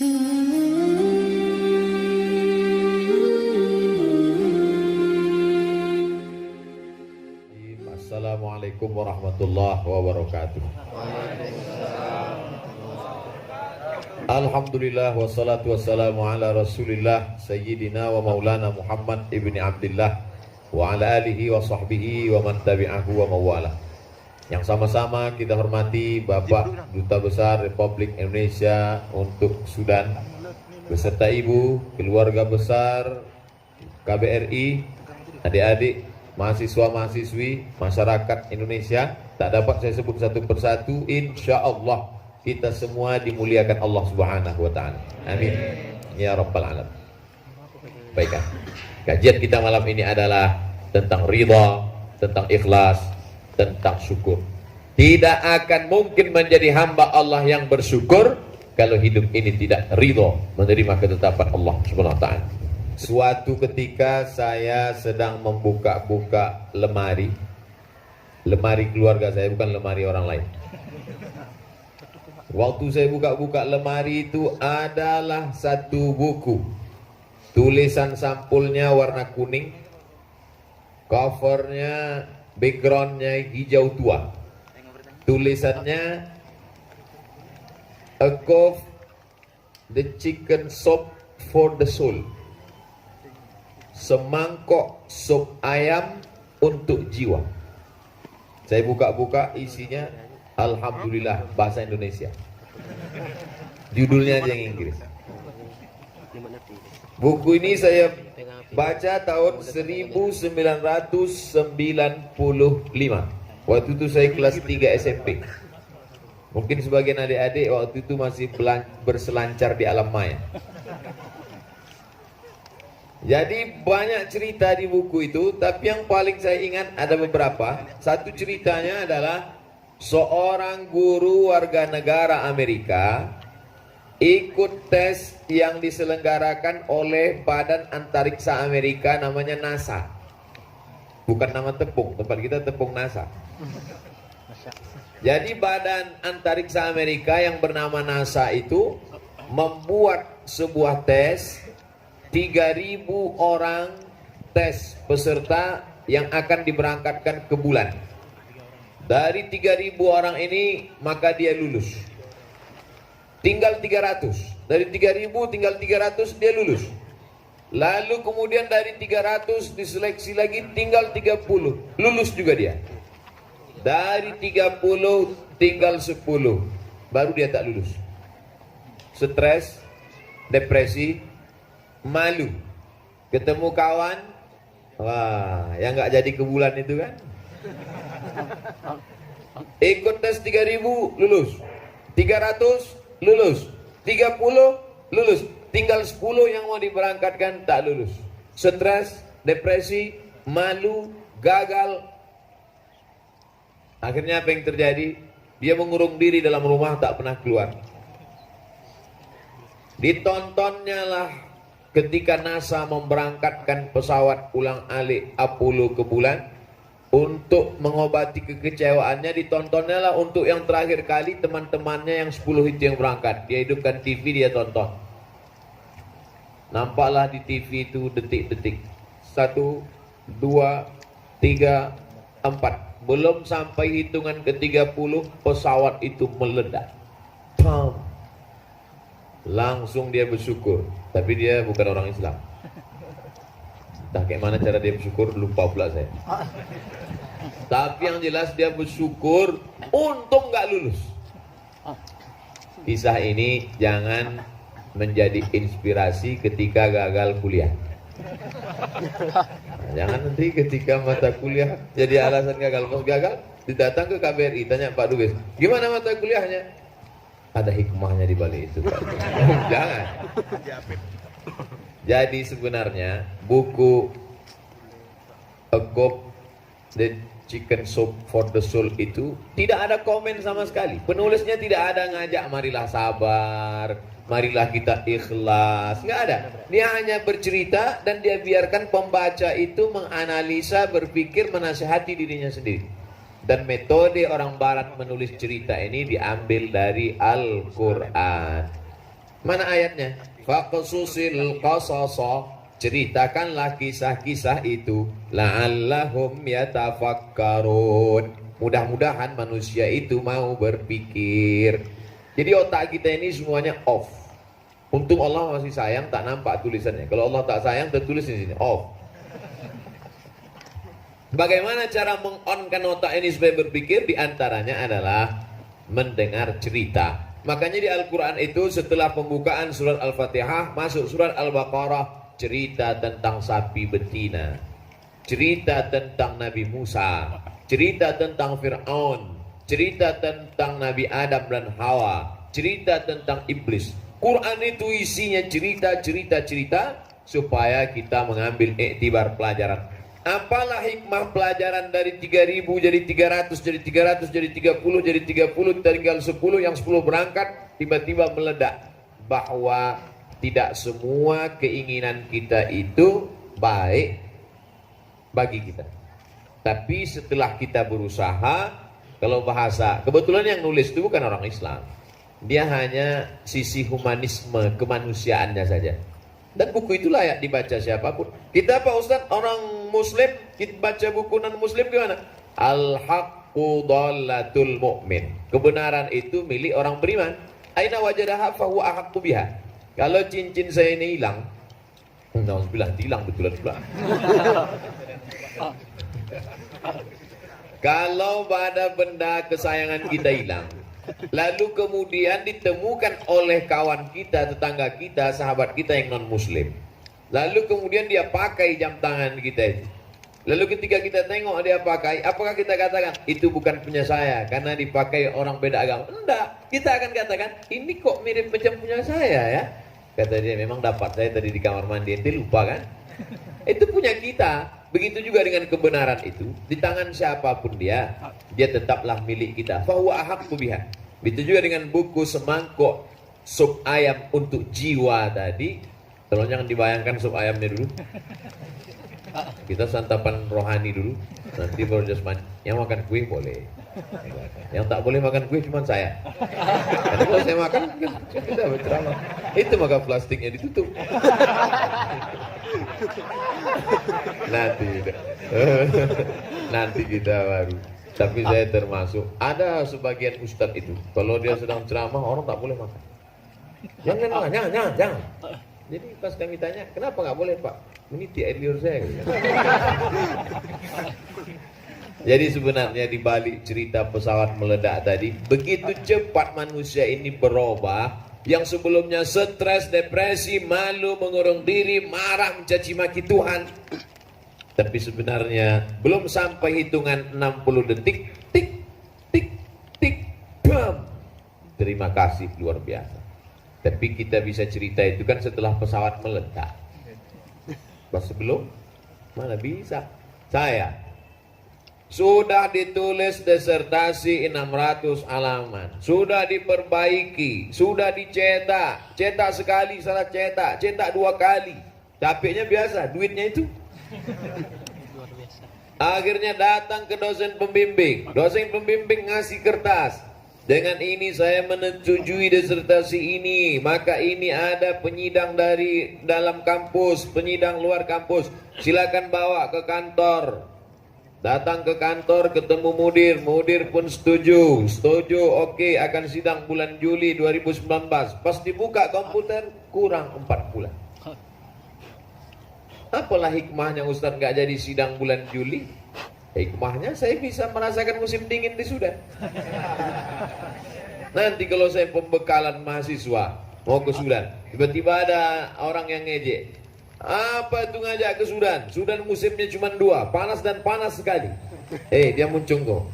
Assalamualaikum warahmatullahi wabarakatuh. Alhamdulillah wassalatu wassalamu ala rasulillah sayyidina wa maulana Muhammad ibni Abdillah wa ala alihi wa sahbihi wa man tabi'ahu wa mawala. Yang sama-sama kita hormati Bapak Duta Besar Republik Indonesia untuk Sudan beserta Ibu, keluarga besar KBRI, adik-adik, mahasiswa-mahasiswi, masyarakat Indonesia. Tak dapat saya sebut satu persatu. Insya Allah kita semua dimuliakan Allah Subhanahu wa Ta'ala. Amin ya Rabbal Alamin. Baiklah, kajian kita malam ini adalah tentang ridha, tentang ikhlas, tentang syukur. Tidak akan mungkin menjadi hamba Allah yang bersyukur kalau hidup ini tidak ridha menerima ketetapan Allah Subhanahu wa Ta'ala. Suatu ketika saya sedang membuka-buka lemari keluarga saya, bukan lemari orang lain. Waktu saya buka-buka lemari itu adalah satu buku. Tulisan sampulnya warna kuning, covernya, backgroundnya hijau tua. Tulisannya A Cup the Chicken Soup for the Soul. Semangkok sup ayam untuk jiwa. Saya buka-buka isinya Alhamdulillah bahasa Indonesia. Judulnya aja yang Inggris. Buku ini saya baca tahun 1995. Waktu itu saya kelas 3 SMP. Mungkin sebagian adik-adik waktu itu masih berselancar di alam maya. Jadi banyak cerita di buku itu, tapi yang paling saya ingat ada beberapa. Satu ceritanya adalah seorang guru warga negara Amerika ikut tes yang diselenggarakan oleh Badan Antariksa Amerika, namanya NASA. Bukan nama tepung, tempat kita tepung NASA. Jadi Badan Antariksa Amerika yang bernama NASA itu membuat sebuah tes. 3.000 orang tes peserta yang akan diberangkatkan ke bulan. Dari 3.000 orang ini maka dia lulus. Tinggal 300. Dari 3.000 tinggal 300 dia lulus. Lalu kemudian dari 300 diseleksi lagi tinggal 30. Lulus juga dia. Dari 30 tinggal 10. Baru dia tak lulus. Stres, depresi, malu, ketemu kawan, wah, yang nggak jadi ke bulan itu kan. Ikut tes 3.000 lulus, 300 lulus, 30 lulus, tinggal 10 yang mau diberangkatkan tak lulus. Stres, depresi, malu, gagal. Akhirnya apa yang terjadi? Dia mengurung diri dalam rumah, tak pernah keluar. Ditontonnya lah ketika NASA memberangkatkan pesawat ulang-alik Apollo ke bulan. Untuk mengobati kekecewaannya, ditontonnya lah untuk yang terakhir kali teman-temannya yang 10 itu yang berangkat. Dia hidupkan TV, dia tonton. Nampaklah di TV itu detik-detik. 1, 2, 3, 4. Belum sampai hitungan ke-30 pesawat itu meledak. Pam. Langsung dia bersyukur. Tapi dia bukan orang Islam. Entah kayak mana cara dia bersyukur, lupa pula saya. Tapi yang jelas dia bersyukur untung gak lulus. Kisah ini jangan menjadi inspirasi ketika gagal kuliah. Jangan nanti ketika mata kuliah jadi alasan gagal. Pas gagal, didatang ke KBRI, tanya Pak Dubes, gimana mata kuliahnya? Ada hikmahnya di balik itu, Pak. Jangan. Jadi sebenarnya buku A Cup the Chicken Soup for the Soul itu tidak ada komen sama sekali. Penulisnya tidak ada ngajak marilah sabar, marilah kita ikhlas, nggak ada. Dia hanya bercerita dan dia biarkan pembaca itu menganalisa, berpikir, menasihati dirinya sendiri. Dan metode orang barat menulis cerita ini diambil dari Al-Quran. Mana ayatnya? Faqsusil qasasa, ceritakanlah kisah-kisah itu, la'allahum yatafakkarun. Mudah-mudahan manusia itu mau berpikir. Jadi otak kita ini semuanya off. Untung Allah masih sayang, tak nampak tulisannya. Kalau Allah tak sayang, tertulis di sini off. Bagaimana cara meng-on-kan otak ini supaya berpikir? Di antaranya adalah mendengar cerita. Makanya di Al-Quran itu setelah pembukaan surat Al-Fatihah, masuk surat Al-Baqarah, cerita tentang sapi betina, cerita tentang Nabi Musa, cerita tentang Fir'aun, cerita tentang Nabi Adam dan Hawa, cerita tentang iblis. Quran itu isinya cerita supaya kita mengambil iktibar pelajaran. Apalah hikmah pelajaran dari 3000 jadi 300, jadi 300, jadi 30, jadi 30, tinggal 10, yang 10 berangkat, tiba-tiba meledak. Bahwa tidak semua keinginan kita itu baik bagi kita. Tapi setelah kita berusaha, kalau bahasa, kebetulan yang nulis itu bukan orang Islam. Dia hanya sisi humanisme kemanusiaannya saja. Dan buku itu layak dibaca siapapun. Kita Pak Ustaz, orang Muslim, kita baca buku non-Muslim gimana? Al-haqqu dhallatul mu'min. Kebenaran itu milik orang beriman. Aina wajadaha fahuwa ahaqqu biha. Kalau cincin saya ini hilang, nauzubillah, hilang betulan pula. Kalau ada benda kesayangan kita hilang, lalu kemudian ditemukan oleh kawan kita, tetangga kita, sahabat kita yang non-muslim, lalu kemudian dia pakai jam tangan kita itu, lalu ketika kita tengok dia pakai, apakah kita katakan itu bukan punya saya karena dipakai orang beda agama? Enggak, kita akan katakan ini kok mirip macam punya saya ya. Kata dia, memang dapat saya tadi di kamar mandi, ente lupa kan? Itu punya kita. Begitu juga dengan kebenaran itu, di tangan siapapun dia tetaplah milik kita. Fahuwa ahaqqu biha. Begitu juga dengan buku semangkok sup ayam untuk jiwa tadi. Tolong jangan dibayangkan sup ayamnya dulu. Kita santapan rohani dulu, nanti baru jasmani. Yang makan kue boleh, yang tak boleh makan kue cuma saya. Karena kalau saya makan, kita berceramah. Itu maka plastiknya ditutup. Nanti kita baru. Tapi saya termasuk. Ada sebagian ustadz itu, kalau dia sedang ceramah orang tak boleh makan. Jangan. Jadi pas kami tanya, kenapa nggak boleh Pak? Meniti air liur saya. Jadi sebenarnya di balik cerita pesawat meledak tadi, begitu cepat manusia ini berubah. Yang sebelumnya stres, depresi, malu, mengurung diri, marah, mencaci maki Tuhan. Tapi sebenarnya belum sampai hitungan 60 detik, tik, bam. Terima kasih luar biasa. Tapi kita bisa cerita itu kan setelah pesawat meledak. Pas sebelum, mana bisa. Saya sudah ditulis disertasi 600 halaman, sudah diperbaiki, sudah dicetak, cetak sekali salah cetak 2 kali. Capeknya biasa, duitnya itu. Akhirnya datang ke dosen pembimbing ngasih kertas. Dengan ini saya menyetujui disertasi ini, maka ini ada penyidang dari dalam kampus, penyidang luar kampus. Silakan bawa ke kantor. Datang ke kantor, ketemu mudir pun setuju, oke, akan sidang bulan Juli 2019. Pas dibuka komputer, kurang 4 bulan. Apalah hikmahnya Ustaz gak jadi sidang bulan Juli? Hikmahnya saya bisa merasakan musim dingin di Sudan. Nanti kalau saya pembekalan mahasiswa mau ke Sudan, tiba-tiba ada orang yang ngejek. Apa itu ngajak ke Sudan? Sudan musimnya cuma 2, panas dan panas sekali. Dia muncung kok.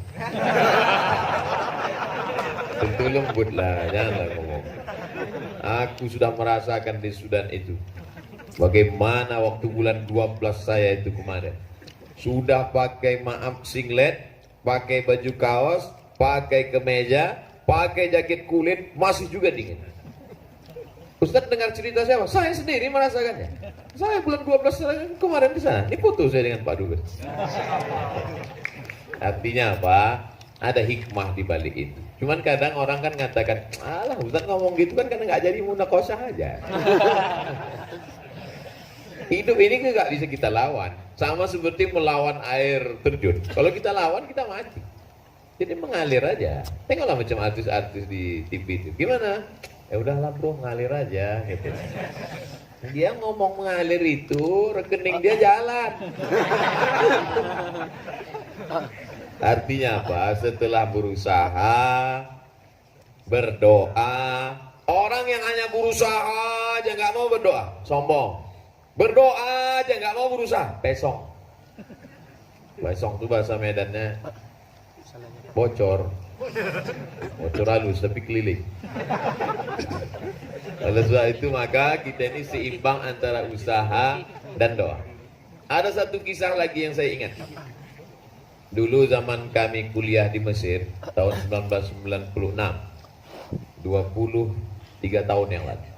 Tentu lembut lah, janganlah ngomong. Aku sudah merasakan di Sudan itu. Bagaimana waktu bulan 12 saya itu kemarin. Sudah pakai singlet, pakai baju kaos, pakai kemeja, pakai jaket kulit, masih juga dingin. Ustaz dengar cerita siapa? Saya sendiri merasakannya. Saya bulan 12 kemarin di sana. Ini foto saya dengan Pak Dubes. Artinya apa? Ada hikmah di balik itu. Cuman kadang orang kan ngatakan, alah Ustaz ngomong gitu kan karena nggak jadi munakosah aja. Hidup ini kan nggak bisa kita lawan. Sama seperti melawan air terjun. Kalau kita lawan kita mati. Jadi mengalir aja. Tengoklah macam artis-artis di TV itu. Gimana? Ya udahlah bro, ngalir aja gitu. Dia ngomong mengalir itu, rekening dia jalan. Artinya apa? Setelah berusaha, berdoa, orang yang hanya berusaha aja nggak mau berdoa, sombong. Berdoa aja nggak mau berusaha, pesong. Pesong itu bahasa Medannya bocor. Bocor halus tapi keliling. Oleh sebab itu maka kita ini seimbang antara usaha dan doa. Ada satu kisah lagi yang saya ingat. Dulu zaman kami kuliah di Mesir tahun 1996, 23 tahun yang lalu.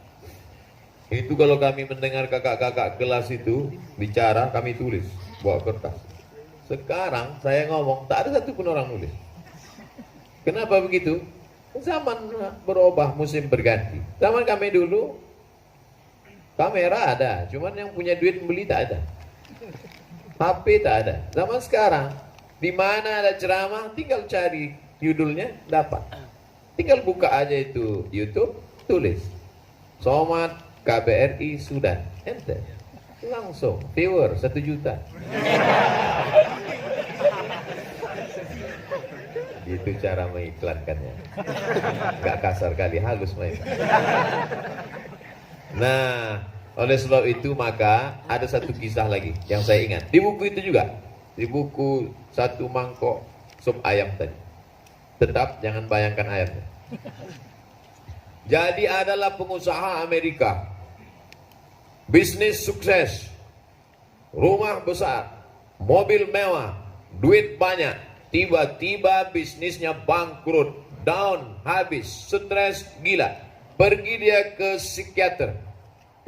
Itu kalau kami mendengar kakak-kakak kelas itu bicara, kami tulis bawa kertas. Sekarang saya ngomong tak ada satu pun orang nulis. Kenapa begitu? Zaman berubah, musim berganti. Zaman kami dulu kamera ada, cuman yang punya duit membeli tak ada. HP tak ada. Zaman sekarang di mana ada ceramah tinggal cari judulnya dapat. Tinggal buka aja itu YouTube, tulis Somad KBRI Sudan, enter. Langsung viewer 1 juta. Itu cara mengiklankannya. Gak kasar kali, halus main. Nah, oleh sebab itu maka ada satu kisah lagi yang saya ingat. Di buku itu juga, di buku 1 mangkok sup ayam tadi. Tetap jangan bayangkan ayamnya. Jadi adalah pengusaha Amerika, bisnis sukses, rumah besar, mobil mewah, duit banyak. Tiba-tiba bisnisnya bangkrut, down, habis, stres, gila. Pergi dia ke psikiater.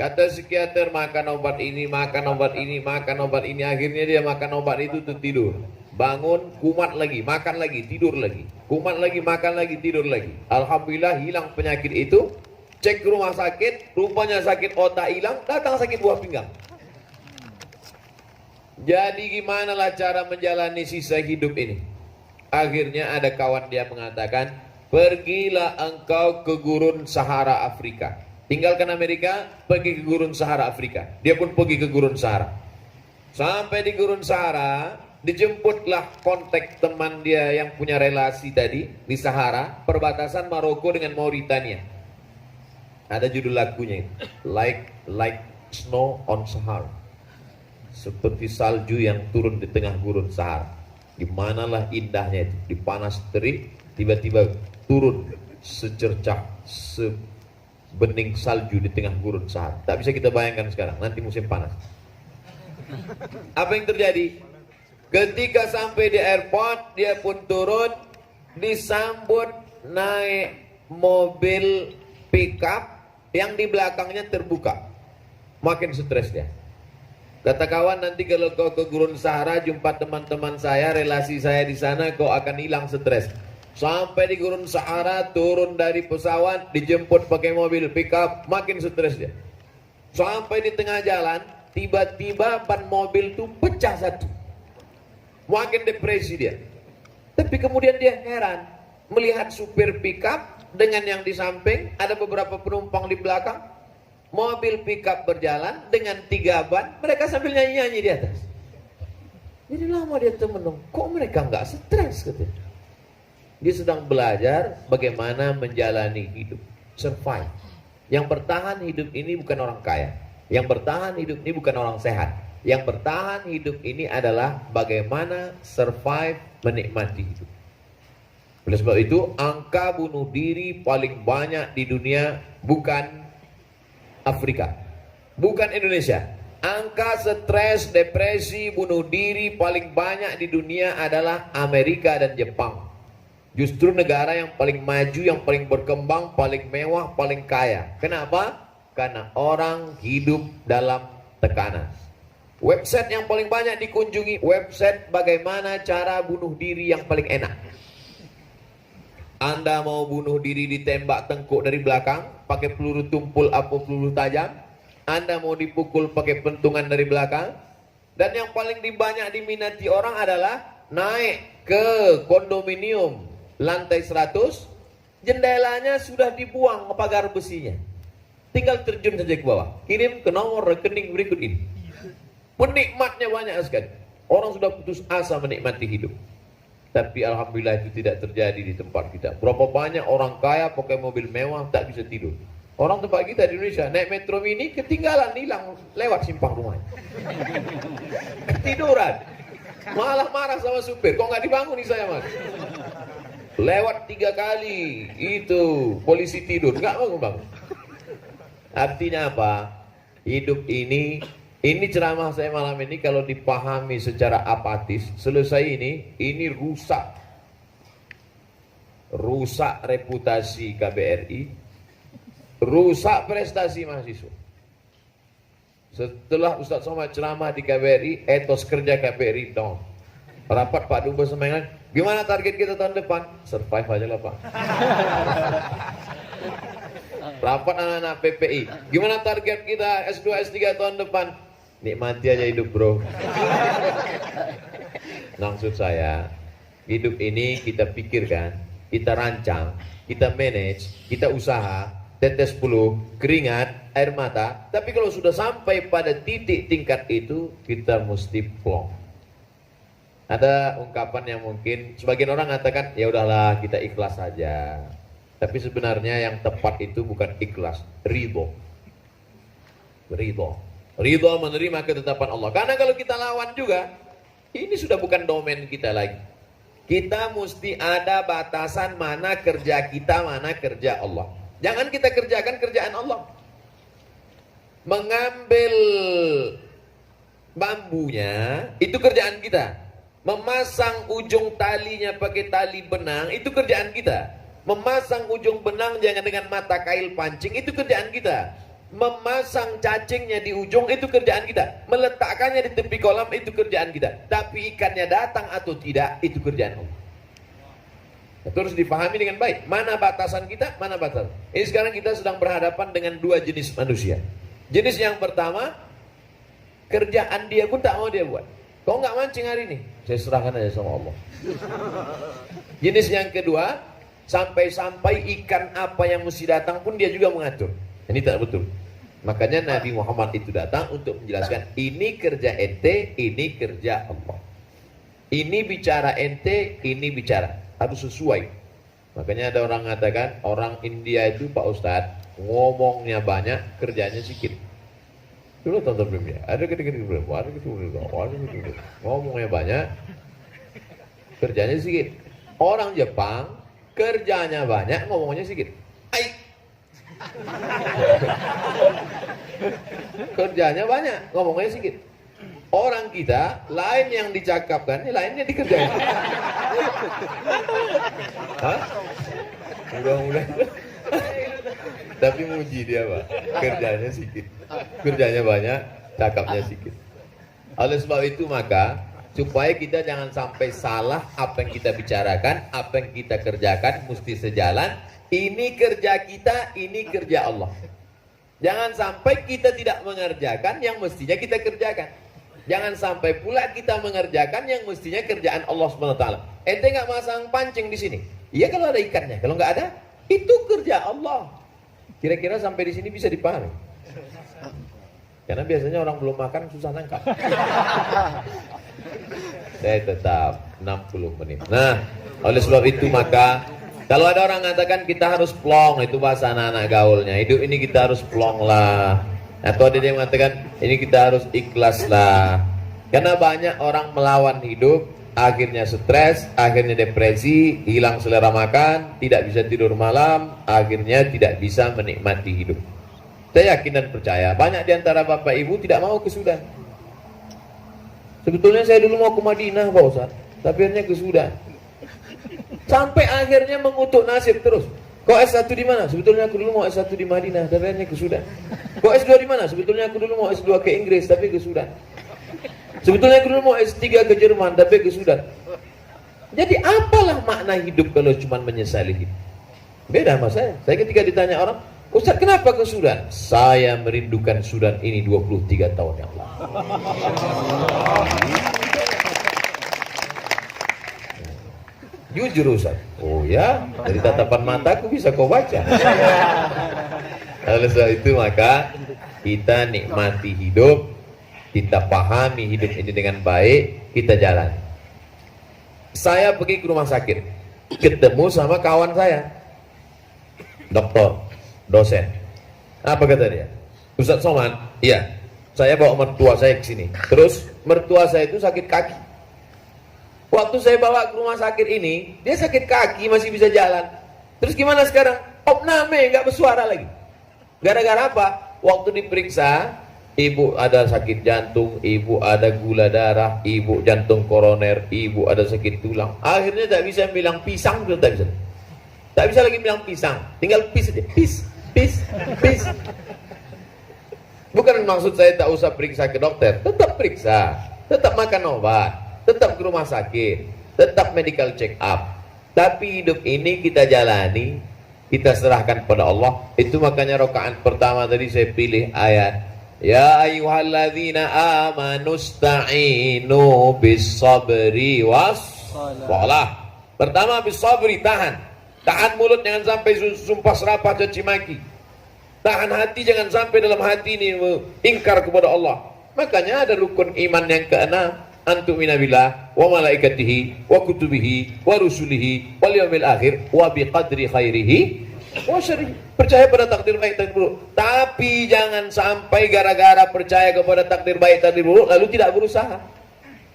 Kata psikiater, makan obat ini, makan obat ini, makan obat ini. Akhirnya dia makan obat itu tertidur. Bangun, kumat lagi, makan lagi, tidur lagi. Kumat lagi, makan lagi, tidur lagi. Alhamdulillah hilang penyakit itu. Cek ke rumah sakit, rupanya sakit otak hilang, datang sakit buah pinggang. Jadi gimana lah cara menjalani sisa hidup ini? Akhirnya ada kawan dia mengatakan, pergilah engkau ke gurun Sahara Afrika. Tinggalkan Amerika, pergi ke gurun Sahara Afrika. Dia pun pergi ke gurun Sahara. Sampai di gurun Sahara, dijemputlah kontak teman dia yang punya relasi tadi di Sahara, perbatasan Maroko dengan Mauritania. Ada judul lagunya itu, like snow on Sahara. Seperti salju yang turun di tengah gurun Sahara. Dimanalah indahnya itu, di panas terik, tiba-tiba turun secercah, sebening salju di tengah gurun Sahara. Tak bisa kita bayangkan sekarang, nanti musim panas. Apa yang terjadi? Ketika sampai di airport, dia pun turun, disambut naik mobil pickup yang di belakangnya terbuka. Makin stres dia. Kata kawan, nanti kalau kau ke gurun Sahara jumpa teman-teman saya, relasi saya di sana, kau akan hilang stres. Sampai di gurun Sahara, turun dari pesawat, dijemput pakai mobil pickup, makin stres dia. Sampai di tengah jalan, tiba-tiba ban mobil itu pecah satu. Makin depresi dia. Tapi kemudian dia heran melihat supir pickup dengan yang di samping, ada beberapa penumpang di belakang. Mobil pickup berjalan dengan 3 ban, mereka sambil nyanyi-nyanyi di atas. Jadi lama dia termenung, kok mereka nggak stres katanya. Dia sedang belajar bagaimana menjalani hidup, survive. Yang bertahan hidup ini bukan orang kaya, yang bertahan hidup ini bukan orang sehat. Yang bertahan hidup ini adalah bagaimana survive, menikmati hidup. Oleh sebab itu, angka bunuh diri paling banyak di dunia bukan Afrika, bukan Indonesia. Angka stres, depresi, bunuh diri paling banyak di dunia adalah Amerika dan Jepang. Justru negara yang paling maju, yang paling berkembang, paling mewah, paling kaya. Kenapa? Karena orang hidup dalam tekanan. Website yang paling banyak dikunjungi, website bagaimana cara bunuh diri yang paling enak. Anda mau bunuh diri ditembak tengkuk dari belakang pakai peluru tumpul atau peluru tajam, Anda mau dipukul pakai pentungan dari belakang, dan yang paling banyak diminati orang adalah naik ke kondominium lantai 100, jendelanya sudah dibuang ke pagar besinya, tinggal terjun saja ke bawah, kirim ke nomor rekening berikut ini. Penikmatnya banyak sekali, orang sudah putus asa menikmati hidup. Tapi alhamdulillah itu tidak terjadi di tempat kita. Berapa banyak orang kaya pakai mobil mewah tak bisa tidur. Orang tempat kita di Indonesia naik metro mini ketinggalan, hilang lewat simpang rumahnya. Ketiduran. Malah marah sama supir, kok nggak dibangun nih saya mas. Lewat 3 kali itu polisi tidur, nggak bangun. Artinya apa? Hidup ini ceramah saya malam ini kalau dipahami secara apatis, selesai ini rusak reputasi KBRI, rusak prestasi mahasiswa. Setelah Ustadz Somad ceramah di KBRI, etos kerja KBRI down. Rapat Pak Dubes Semengan, gimana target kita tahun depan? Survive aja lah Pak. Rapat anak-anak PPI, gimana target kita S2 S3 tahun depan? Nikmati aja hidup bro. Maksud saya, hidup ini kita pikirkan, kita rancang, kita manage, kita usaha, tetes bulu, keringat, air mata. Tapi kalau sudah sampai pada titik tingkat itu, kita mesti plong. Ada ungkapan yang mungkin sebagian orang mengatakan, ya udahlah kita ikhlas saja. Tapi sebenarnya yang tepat itu bukan ikhlas, ridho. Ridho menerima ketetapan Allah. Karena kalau kita lawan juga, ini sudah bukan domain kita lagi. Kita mesti ada batasan mana kerja kita, mana kerja Allah. Jangan kita kerjakan kerjaan Allah. Mengambil bambunya, itu kerjaan kita. Memasang ujung talinya pakai tali benang, itu kerjaan kita. Memasang ujung benang jangan dengan mata kail pancing, itu kerjaan kita. Memasang cacingnya di ujung, itu kerjaan kita. Meletakkannya di tepi kolam, itu kerjaan kita. Tapi ikannya datang atau tidak, itu kerjaan Allah. Itu harus dipahami dengan baik. Mana batasan kita, mana batasan. Ini sekarang kita sedang berhadapan dengan 2 jenis manusia. Jenis yang pertama, kerjaan dia pun tak mau dia buat. Kau nggak mancing hari ini, saya serahkan aja sama Allah. Jenis yang kedua, sampai-sampai ikan apa yang mesti datang pun dia juga mengatur. Ini tak betul. Makanya Nabi Muhammad itu datang untuk menjelaskan, ini kerja ente, ini kerja Allah. Ini bicara ente, ini bicara. Harus sesuai. Makanya ada orang mengatakan, orang India itu Pak Ustadz, ngomongnya banyak, kerjanya sedikit. Dulu tonton filmnya, ada ketika-ketika ngomongnya banyak, kerjanya sedikit. Orang Jepang, kerjanya banyak, ngomongnya sedikit. Kerjanya banyak, ngomongnya sedikit. Orang kita, lain yang dicakapkan, lainnya dikerjakan. Hah? Mudah-mudahan. Tapi muji dia Pak, kerjanya sedikit. Kerjanya banyak, cakapnya sedikit. Oleh sebab itu maka, supaya kita jangan sampai salah apa yang kita bicarakan, apa yang kita kerjakan, mesti sejalan. Ini kerja kita, ini kerja Allah. Jangan sampai kita tidak mengerjakan yang mestinya kita kerjakan. Jangan sampai pula kita mengerjakan yang mestinya kerjaan Allah SWT. Ente nggak masang pancing di sini? Iya kalau ada ikannya. Kalau nggak ada, itu kerja Allah. Kira-kira sampai di sini bisa dipahami? Karena biasanya orang belum makan susah nangkap. Saya tetap 60 menit. Nah, oleh sebab itu maka kalau ada orang mengatakan kita harus plong, itu bahasa anak-anak gaulnya. Hidup ini kita harus plong lah. Atau ada yang mengatakan ini kita harus ikhlas lah. Karena banyak orang melawan hidup, akhirnya stres, akhirnya depresi, hilang selera makan, tidak bisa tidur malam, akhirnya tidak bisa menikmati hidup. Saya yakin dan percaya banyak di antara bapak ibu tidak mau ke Sudan. Sebetulnya saya dulu mau ke Madinah Pak Ustaz, tapi akhirnya ke Sudan. Sampai akhirnya mengutuk nasib terus. Kok S1 di mana? Sebetulnya aku dulu mau S1 di Madinah, tapi akhirnya ke Sudan. Kok S2 di mana? Sebetulnya aku dulu mau S2 ke Inggris, tapi ke Sudan. Sebetulnya aku dulu mau S3 ke Jerman, tapi ke Sudan. Jadi apalah makna hidup kalau cuma menyesali hidup? Beda sama saya. Saya ketika ditanya orang, Ustaz kenapa ke Sudan? Saya merindukan Sudan ini 23 tahun yang lalu. Jujur Ustaz. Oh ya, dari tatapan mataku bisa kau baca. Oleh sebab itu maka kita nikmati hidup, kita pahami hidup ini dengan baik, kita jalan. Saya pergi ke rumah sakit, ketemu sama kawan saya, dokter, dosen. Apa kata dia? Ustaz Somad, iya, saya bawa mertua saya ke sini. Terus mertua saya itu sakit kaki. Waktu saya bawa ke rumah sakit ini, dia sakit kaki, masih bisa jalan. Terus gimana sekarang? Opname, nggak bersuara lagi. Gara-gara apa? Waktu diperiksa, ibu ada sakit jantung, ibu ada gula darah, ibu jantung koroner, ibu ada sakit tulang. Akhirnya tak bisa bilang pisang, sudah tak bisa. Tak bisa lagi bilang pisang, tinggal pis aja. Pis, pis, pis. Bukan maksud saya tak usah periksa ke dokter, tetap periksa, tetap makan obat, tetap ke rumah sakit, tetap medical check up. Tapi hidup ini kita jalani, kita serahkan pada Allah. Itu makanya rakaat pertama tadi saya pilih ayat ya ayyuhalladzina amanu sta'inu bis sabri was salah. Pertama bis sabri, tahan mulut jangan sampai sumpah serapah caci maki. Tahan hati jangan sampai dalam hati ini ingkar kepada Allah. Makanya ada rukun iman yang keenam, antumina billah wa malaikatihi wa kutubihi wa rusulihi wal yaumil akhir wa biqadri khairihi wa syarrihi. Percaya pada takdir baik takdir buruk, tapi jangan sampai gara-gara percaya kepada takdir baik takdir buruk lalu tidak berusaha.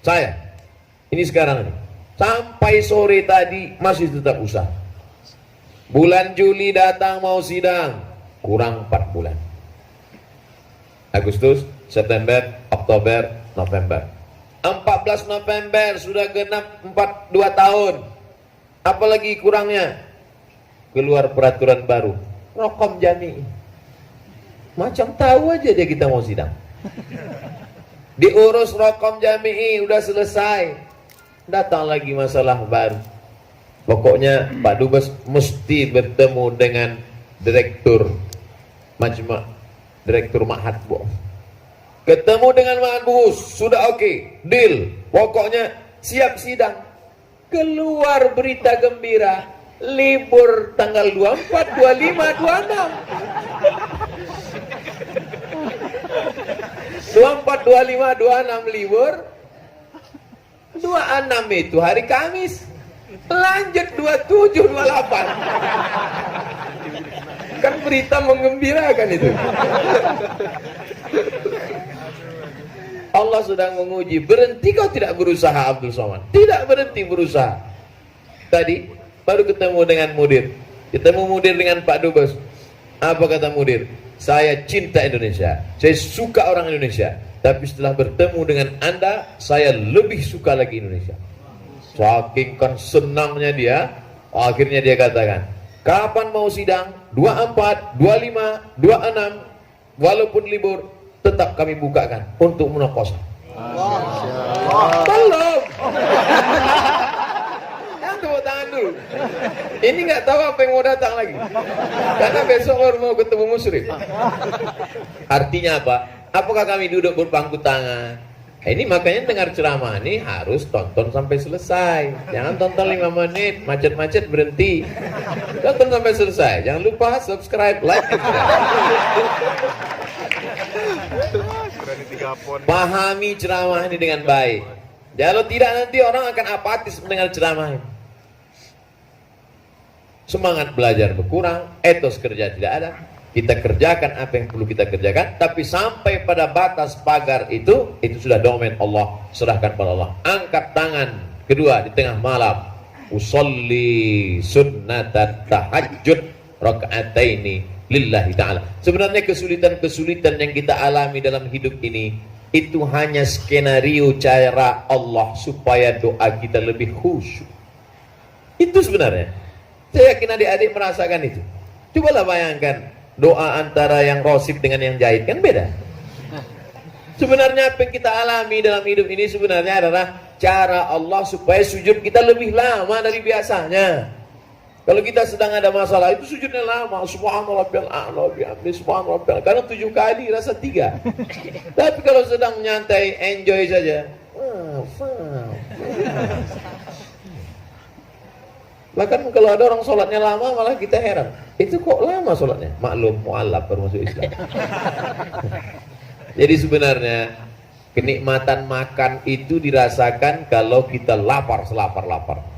Saya ini sekarang sampai sore tadi masih tetap usaha. Bulan Juli datang mau sidang, kurang 4 bulan. Agustus, September, Oktober, November. 14 November sudah genap 2 tahun. Apalagi kurangnya? Keluar peraturan baru, Rokom Jami. Macam tahu aja dia kita mau sidang. Diurus Rokom Jami udah selesai, datang lagi masalah baru. Pokoknya Pak Dubes mesti bertemu dengan direktur Majma, direktur Ma'had Bu. Ketemu dengan Ma'had Bu, sudah oke, deal. Pokoknya siap sidang. Keluar berita gembira, libur tanggal 24, 25, 26. 24, 25, 26 libur. 26 itu hari Kamis. Lanjut 27, 28. Kan berita menggembirakan itu. Allah sedang menguji. Berhenti kau tidak berusaha Abdul Somad? Tidak berhenti berusaha. Tadi baru ketemu dengan mudir. Ketemu mudir dengan Pak Dubes. Apa kata mudir? Saya cinta Indonesia, saya suka orang Indonesia, tapi setelah bertemu dengan Anda saya lebih suka lagi Indonesia. Saking kan senangnya dia, akhirnya dia katakan, kapan mau sidang? 24, 25, 26, walaupun libur tetap kami bukakan untuk munakosa. Belum. Jangan tepuk tangan dulu. Ini nggak tahu apa yang mau datang lagi. Karena besok baru mau ketemu musyrik. Artinya apa? Apakah kami duduk berpangku tangan? Ini makanya dengar ceramah ini harus tonton sampai selesai. Jangan tonton 5 menit, macet-macet berhenti. Tonton sampai selesai. Jangan lupa subscribe, like, dan pahami ceramah ini dengan baik. Kalau tidak nanti orang akan apatis mendengar ceramah ini. Semangat belajar berkurang, etos kerja tidak ada. Kita kerjakan apa yang perlu kita kerjakan, tapi sampai pada batas pagar itu sudah domain Allah, serahkan pada Allah. Angkat tangan kedua di tengah malam, usolli sunnatan tahajud rakaataini lillahi ta'ala. Sebenarnya kesulitan-kesulitan yang kita alami dalam hidup ini itu hanya skenario cara Allah supaya doa kita lebih khusyuk. Itu sebenarnya. Saya yakin adik-adik merasakan itu. Cobalah bayangkan doa antara yang rosif dengan yang jahit, kan beda. Sebenarnya apa yang kita alami dalam hidup ini sebenarnya adalah cara Allah supaya sujud kita lebih lama dari biasanya. Kalau kita sedang ada masalah itu sujudnya lama, subhanallah rabbiyal a'la bihamdi subhanallah rabbiyal, kadang 7 kali rasa 3. Tapi kalau sedang nyantai, enjoy saja. Bahkan kalau ada orang sholatnya lama malah kita heran. Itu kok lama sholatnya? Maklum mu'allaf baru masuk Islam. Jadi sebenarnya kenikmatan makan itu dirasakan kalau kita lapar selapar-lapar.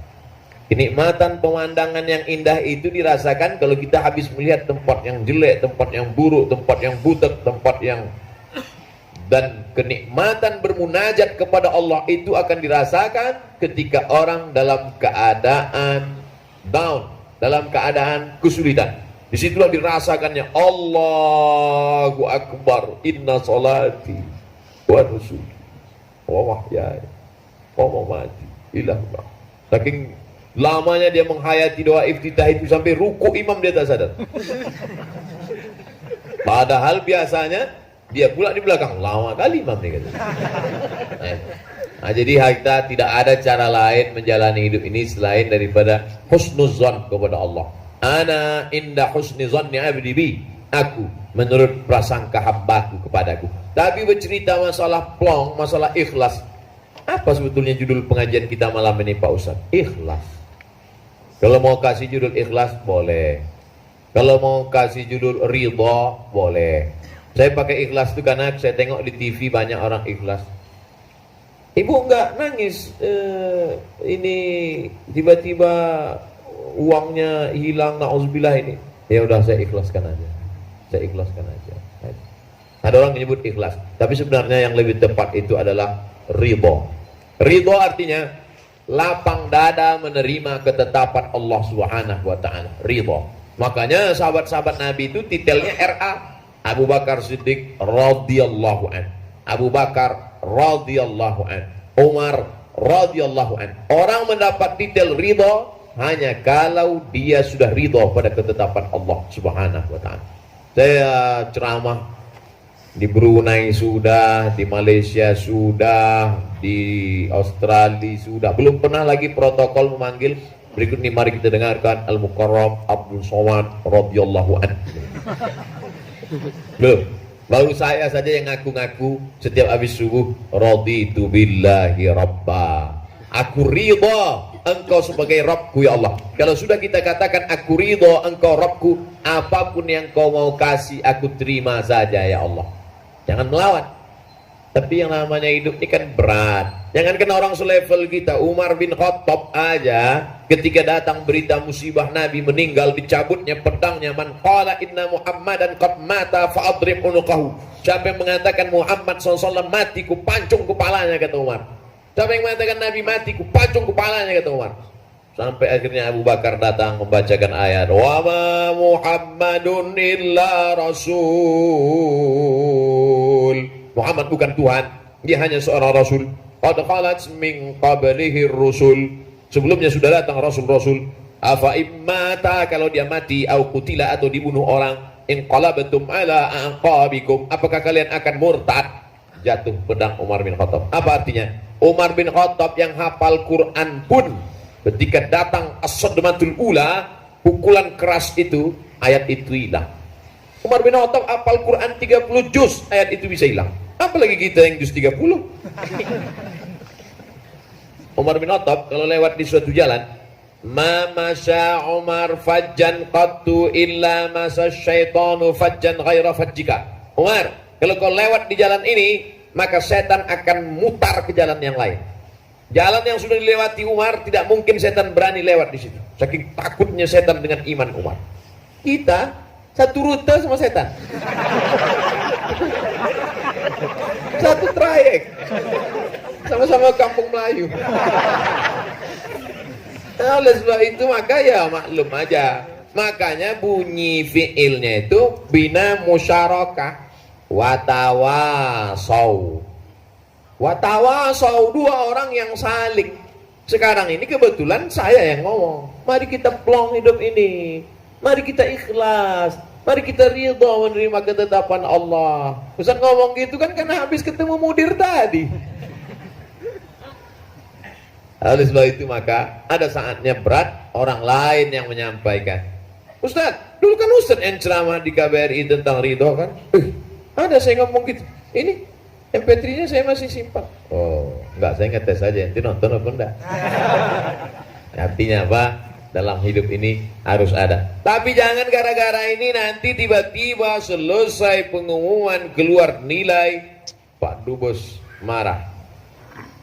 Kenikmatan pemandangan yang indah itu dirasakan kalau kita habis melihat tempat yang jelek, tempat yang buruk, tempat yang butek, tempat yang... Dan kenikmatan bermunajat kepada Allah itu akan dirasakan ketika orang dalam keadaan down, dalam keadaan kesulitan. Disitulah dirasakannya Allahu Akbar, inna salati wa nusuki wa mahyaya wa mamati ilallah. Saking lamanya dia menghayati doa iftitah itu sampai ruku imam dia tak sadar. Padahal biasanya dia pula di belakang, lama kali imam nih kata. Nah, jadi kita tidak ada cara lain menjalani hidup ini selain daripada husnuzan kepada Allah. Ana inda husni zanni abdi bi. Aku menurut prasangka hambaku kepadaku. Tapi bercerita masalah plong, masalah ikhlas. Apa sebetulnya judul pengajian kita malam ini Pak Ustaz? Ikhlas. Kalau mau kasih judul ikhlas boleh. Kalau mau kasih judul ridha boleh. Saya pakai ikhlas itu karena saya tengok di TV banyak orang ikhlas. Ibu enggak nangis, ini tiba-tiba uangnya hilang, na'udzubillah ini. Ya udah saya ikhlaskan aja. Saya ikhlaskan aja. Ada orang menyebut ikhlas, tapi sebenarnya yang lebih tepat itu adalah ridha. Ridha artinya lapang dada menerima ketetapan Allah Subhanahu wa taala. Ridha. Makanya sahabat-sahabat Nabi itu titelnya RA. Abu Bakar Siddiq radhiyallahu an. Abu Bakar radhiyallahu an. Umar radhiyallahu an. Orang mendapat titel ridha hanya kalau dia sudah ridha pada ketetapan Allah Subhanahu wa taala. Saya ceramah di Brunei sudah, di Malaysia sudah, di Australia sudah. Belum pernah lagi protokol memanggil. Berikut ini mari kita dengarkan Al-Mukarram Abdul Somad radhiyallahu anhu. Belum. Baru saya saja yang ngaku-ngaku setiap habis subuh raditu billahi rabba. Aku ridha engkau sebagai Rabbku ya Allah. Kalau sudah kita katakan aku ridha engkau Rabbku, apapun yang kau mau kasih aku terima saja ya Allah. Jangan melawan. Tapi yang namanya hidup ini kan berat. Jangan kena orang selevel kita. Umar bin Khattab aja ketika datang berita musibah Nabi meninggal, dicabutnya pedangnya, man qala inna Muhammadan qad mata fa'adrib unuqahu. Siapa yang mengatakan Muhammad SAW mati, ku pancung kepalanya, kata Umar. Siapa yang mengatakan Nabi mati, ku pancung kepalanya, kata Umar. Sampai akhirnya Abu Bakar datang membacakan ayat wa ma Muhammadun illa rasul. Muhammad bukan Tuhan, dia hanya seorang rasul. Qad khalat min qablihi rusul. Sebelumnya sudah datang rasul-rasul. Afa immata, kalau dia mati, au qutila atau dibunuh orang, inqalabatum ala aqabikum, apakah kalian akan murtad? Jatuh pedang Umar bin Khattab. Apa artinya? Umar bin Khattab yang hafal Quran pun ketika datang as-sadmatul ula, pukulan keras itu, ayat itu hilang. Umar bin Khattab hafal Quran 30 juz, ayat itu bisa hilang. Apalagi kita yang juz 30. Umar bin Khattab kalau lewat di suatu jalan, ma masya Umar fajjan qattu illa masa syaitanu fajjan ghaira fajjika. Umar, kalau kau lewat di jalan ini, maka setan akan mutar ke jalan yang lain. Jalan yang sudah dilewati Umar, tidak mungkin setan berani lewat di situ. Saking takutnya setan dengan iman Umar. Kita satu rute sama setan. Satu trayek. Sama-sama kampung Melayu. Nah, oleh sebab itu maka ya maklum aja. Makanya bunyi fiilnya itu bina musyarakah. Watawasau. Watawasau, dua orang yang saling. Sekarang ini kebetulan saya yang ngomong. Mari kita plong hidup ini. Mari kita ikhlas. Mari kita ridha menerima ketetapan Allah. Ustaz ngomong gitu kan karena habis ketemu mudir tadi. Oleh sebab itu maka ada saatnya berat orang lain yang menyampaikan. Ustaz, dulu kan Ustaz yang ceramah di KBRI tentang ridho kan? Ada saya ngomong gitu. Ini MP3-nya saya masih simpan. Oh, enggak, saya ngetes aja. Nanti nonton apa enggak? Artinya apa? Dalam hidup ini harus ada. Tapi jangan gara-gara ini nanti tiba-tiba selesai pengumuman keluar nilai, Pak Dubes marah.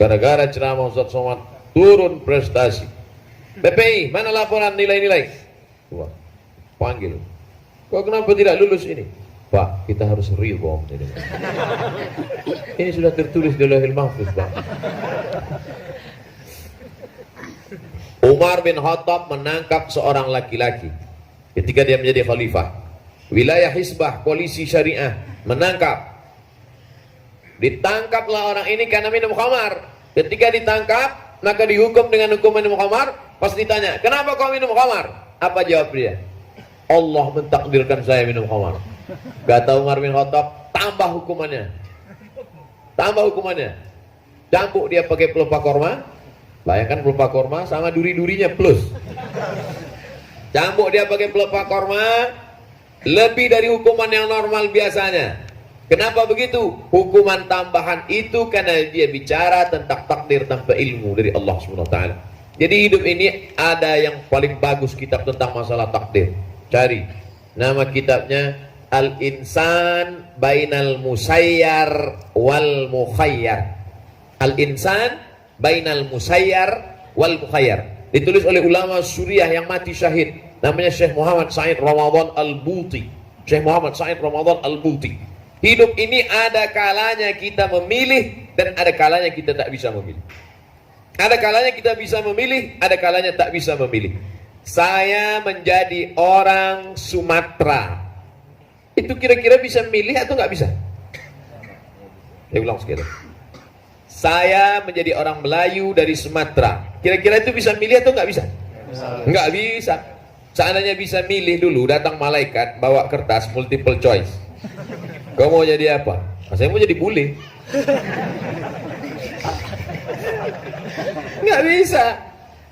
Gara-gara ceramah Ustaz Somad turun prestasi. BPI, mana laporan nilai-nilai? Wah, panggil. Kok kenapa tidak lulus ini? Pak, kita harus real bom. Ini sudah tertulis di Lauhul Mahfuz, Pak. Umar bin Khattab menangkap seorang laki-laki ketika dia menjadi khalifah. Wilayah Hisbah, polisi syariah, menangkap. Ditangkaplah orang ini karena minum khamar. Ketika ditangkap, maka dihukum dengan hukum minum khamar. Pas ditanya, kenapa kau minum khamar? Apa jawab dia? Allah mentakdirkan saya minum khamar. Kata Umar bin Khattab, tambah hukumannya. Tambah hukumannya. Cambuk dia pakai pelupa korma. Bayangkan pelupa korma sama duri-durinya plus. Cambuk dia pakai pelupa korma lebih dari hukuman yang normal biasanya. Kenapa begitu? Hukuman tambahan itu karena dia bicara tentang takdir tanpa ilmu dari Allah SWT. Jadi hidup ini ada yang paling bagus kitab tentang masalah takdir. Cari nama kitabnya Al-Insan Bainal Musayyar Wal Mukhayyar. Al-Insan Bainal Musayyar Wal Mukhayyar. Ditulis oleh ulama Suriah yang mati syahid. Namanya Syekh Muhammad Said Ramadan Al-Buti. Syekh Muhammad Said Ramadan Al-Buti. Hidup ini ada kalanya kita memilih dan ada kalanya kita tak bisa memilih. Ada kalanya kita bisa memilih, ada kalanya tak bisa memilih. Saya menjadi orang Sumatera. Itu kira-kira bisa milih atau nggak bisa? Saya ulang sekali. Saya menjadi orang Melayu dari Sumatera. Kira-kira itu bisa milih atau nggak bisa? Nggak bisa. Seandainya bisa milih dulu, datang malaikat bawa kertas multiple choice. Kau mau jadi apa? Nah, saya mau jadi bule. Nggak bisa.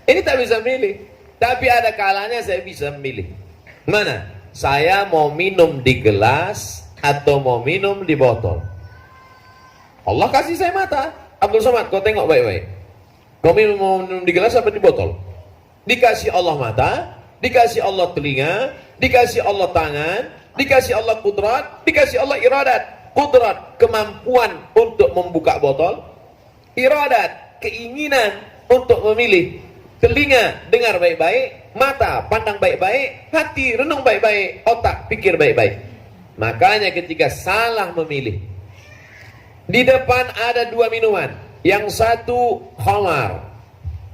Ini tak bisa milih. Tapi ada kalanya saya bisa milih. Mana? Saya mau minum di gelas atau mau minum di botol. Allah kasih saya mata. Abdul Somad, kau tengok baik-baik. Kau mau minum di gelas apa di botol? Dikasih Allah mata, dikasih Allah telinga, dikasih Allah tangan, dikasih Allah kudrat, dikasih Allah iradat. Kudrat, kemampuan untuk membuka botol. Iradat, keinginan untuk memilih. Telinga, dengar baik-baik. Mata, pandang baik-baik. Hati, renung baik-baik. Otak, pikir baik-baik. Makanya ketika salah memilih, di depan ada dua minuman. Yang satu khamar.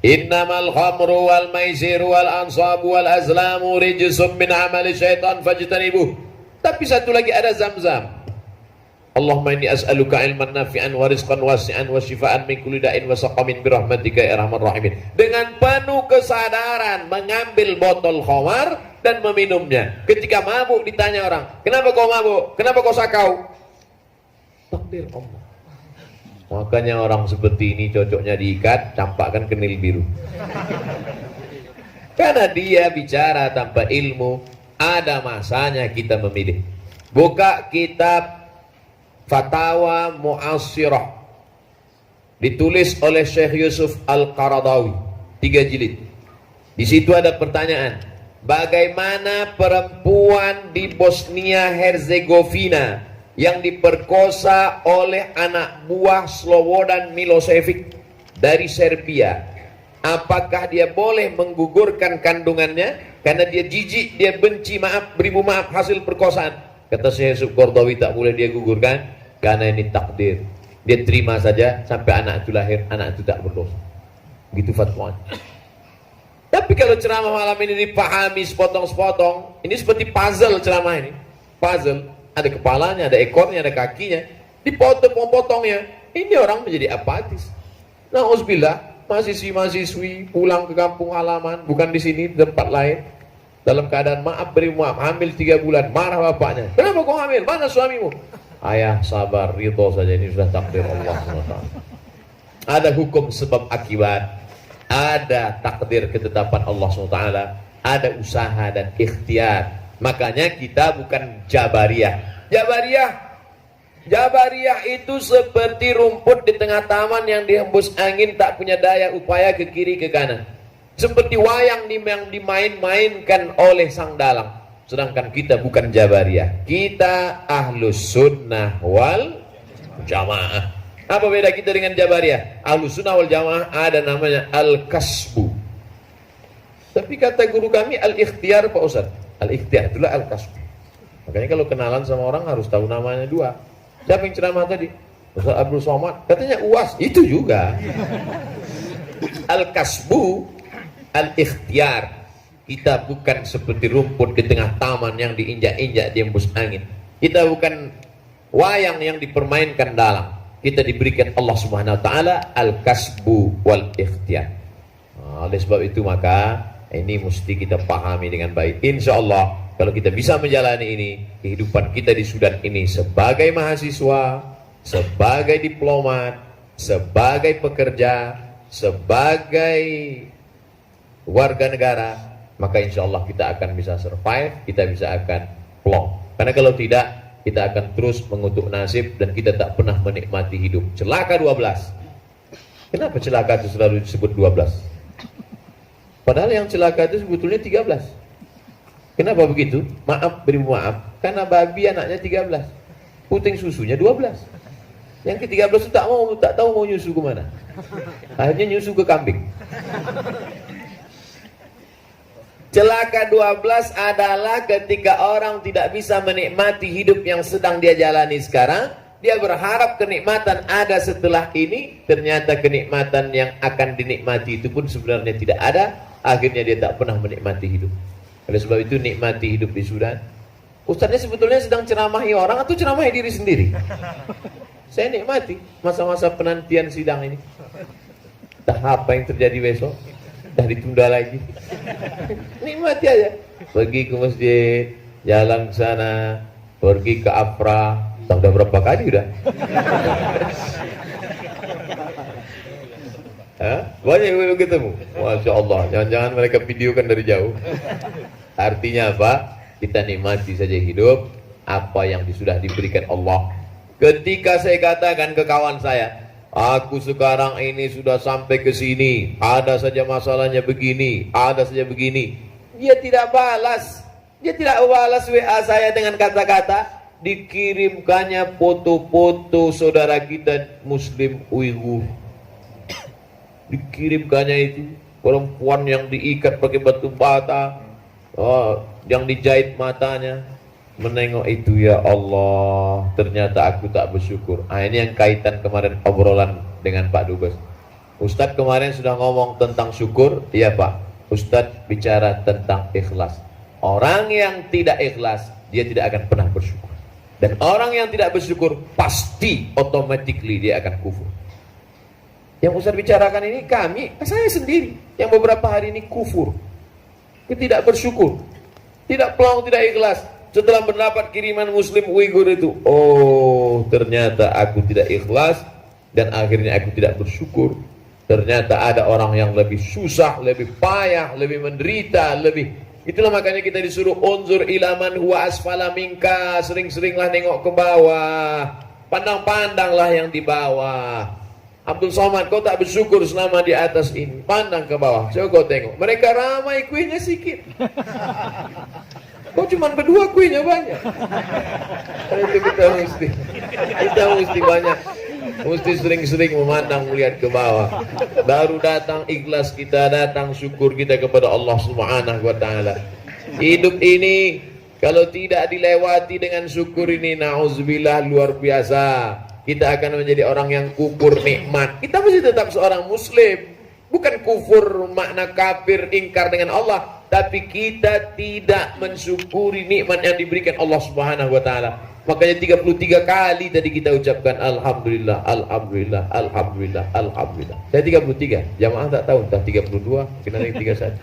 Innamal khamru wal maisiru wal ansabu wal azlamu rijsum min amali syaitan fajtanibuh. Tapi satu lagi ada Zam-Zam. Allahumma inni as'aluka ilman nafi'an wa rizqan wasi'an wa shifaan min kulli da'in wa saqamin birahmatika ya arhamar rahimin. Dengan penuh kesadaran mengambil botol khamar dan meminumnya. Ketika mabuk ditanya orang, kenapa kau mabuk? Kenapa kau sakau? Takdir Allah. Makanya orang seperti ini cocoknya diikat, campakkan kenil biru. Karena dia bicara tanpa ilmu. Ada masanya kita memilih. Buka kitab Fatawa Mu'assirah, ditulis oleh Syekh Yusuf Al-Qaradawi, 3 jilid. Di situ ada pertanyaan, bagaimana perempuan di Bosnia Herzegovina yang diperkosa oleh anak buah Slobodan Milosevic dari Serbia, apakah dia boleh menggugurkan kandungannya karena dia jijik, dia benci, beribu maaf hasil perkosaan? Kata Syekh Yusuf Qaradawi, tak boleh dia gugurkan karena ini takdir. Dia terima saja sampai anak itu lahir, anak itu tak berdosa. Begitu fatwa. Tapi kalau ceramah malam ini dipahami sepotong-sepotong, ini seperti puzzle ceramah ini. Puzzle, ada kepalanya, ada ekornya, ada kakinya, dipotong-potongnya. Ini orang menjadi apatis. Nauzubillah, mahasiswi-mahasiswi pulang ke kampung halaman, bukan di sini, di tempat lain, dalam keadaan maaf beri maaf, hamil 3 bulan, marah bapaknya. Kenapa kau hamil? Mana suamimu? Ayah sabar, ridho saja, ini sudah takdir Allah SWT. Ada hukum sebab akibat. ada takdir ketetapan Allah SWT, ada usaha dan ikhtiar. Makanya kita bukan Jabariyah. Jabariyah itu seperti rumput di tengah taman yang dihembus angin, tak punya daya upaya ke kiri ke kanan. Seperti wayang yang dimain-mainkan oleh sang dalang. Sedangkan kita bukan Jabariyah, kita Ahlus Sunnah wal Jamaah. Apa beda kita dengan Jabariyah? Ahlus Sunnah wal Jamaah ada namanya Al-Kasbu. Tapi kata guru kami Al-Ikhtiar Pak Ustaz. Al-Ikhtiar itulah Al-Kasbu. Makanya kalau kenalan sama orang harus tahu namanya dua. Siapa yang ceramah tadi? Ustaz Abdul Somad. Katanya UAS. Itu juga. Al-Kasbu, Al-Ikhtiar. Kita bukan seperti rumput di tengah taman yang diinjak-injak diembus angin. Kita bukan wayang yang dipermainkan dalam. Kita diberikan Allah Subhanahu wa taala al-kasbu wal ikhtiar. Oleh sebab itu maka ini mesti kita pahami dengan baik. Insya Allah kalau kita bisa menjalani ini, kehidupan kita di Sudan ini sebagai mahasiswa, sebagai diplomat, sebagai pekerja, sebagai warga negara, maka insya Allah kita akan bisa survive, kita bisa akan plong. Karena kalau tidak, kita akan terus mengutuk nasib dan kita tak pernah menikmati hidup. Celaka 12. Kenapa celaka itu selalu disebut 12? Padahal yang celaka itu sebetulnya 13. Kenapa begitu? Maaf, beribu maaf. Karena babi anaknya 13. Puting susunya 12. Yang ke-13 itu tak tahu mau nyusu ke mana. Akhirnya nyusu ke kambing. Celaka 12 adalah ketika orang tidak bisa menikmati hidup yang sedang dia jalani sekarang. Dia berharap kenikmatan ada setelah ini. Ternyata kenikmatan yang akan dinikmati itu pun sebenarnya tidak ada. Akhirnya dia tak pernah menikmati hidup. Oleh sebab itu nikmati hidup di Sudan. Ustaznya sebetulnya sedang ceramahi orang atau ceramahi diri sendiri? Saya nikmati masa-masa penantian sidang ini. Entah apa yang terjadi besok. Dah ditunda lagi. Nikmati aja. Pergi ke masjid, jalan ke sana, pergi ke Afra. Udah berapa kali udah? Banyak yang ketemu. Masya Allah. Jangan-jangan mereka videokan dari jauh. Artinya apa? Kita nikmati saja hidup. Apa yang sudah diberikan Allah. Ketika saya katakan ke kawan saya, aku sekarang ini sudah sampai ke sini, ada saja masalahnya begini, ada saja begini. Dia tidak balas. Dia tidak balas WA saya dengan kata-kata. Dikirimkannya foto-foto saudara kita Muslim Uighur. Dikirimkannya itu perempuan yang diikat pakai batu bata, yang dijahit matanya. Menengok itu, ya Allah, ternyata aku tak bersyukur. Ini yang kaitan kemarin obrolan dengan Pak Dubes. Ustadz kemarin sudah ngomong tentang syukur. Iya Pak, Ustadz bicara tentang ikhlas. Orang yang tidak ikhlas, dia tidak akan pernah bersyukur. Dan orang yang tidak bersyukur, pasti automatically dia akan kufur. Yang Ustadz bicarakan ini saya sendiri, yang beberapa hari ini kufur, tidak bersyukur, tidak plong, tidak ikhlas. Setelah mendapat kiriman Muslim Uighur itu, oh ternyata aku tidak ikhlas dan akhirnya aku tidak bersyukur. Ternyata ada orang yang lebih susah, lebih payah, lebih menderita, lebih. Itulah makanya kita disuruh unzur ilaman huwa asfala minka. Sering-seringlah nengok ke bawah, pandang-pandanglah yang di bawah. Abdul Somad, kau tak bersyukur selama di atas ini. Pandang ke bawah, coba kau tengok. Mereka ramai, kuenya sedikit. Kok cuma berdua, kuenya banyak. Itu kita mesti banyak, mesti sering-sering memandang, melihat ke bawah. Baru datang ikhlas kita, datang syukur kita kepada Allah Subhanahu wa taala. Hidup ini kalau tidak dilewati dengan syukur ini, na'udzubillah, luar biasa. Kita akan menjadi orang yang kufur nikmat. Kita mesti tetap seorang muslim. Bukan kufur makna kafir, ingkar dengan Allah, tapi kita tidak mensyukuri nikmat yang diberikan Allah Subhanahu wa taala. Makanya 33 kali tadi kita ucapkan alhamdulillah, alhamdulillah, alhamdulillah, alhamdulillah. Saya 33, jamaah tak tahu entah 32, mungkin ada yang 31.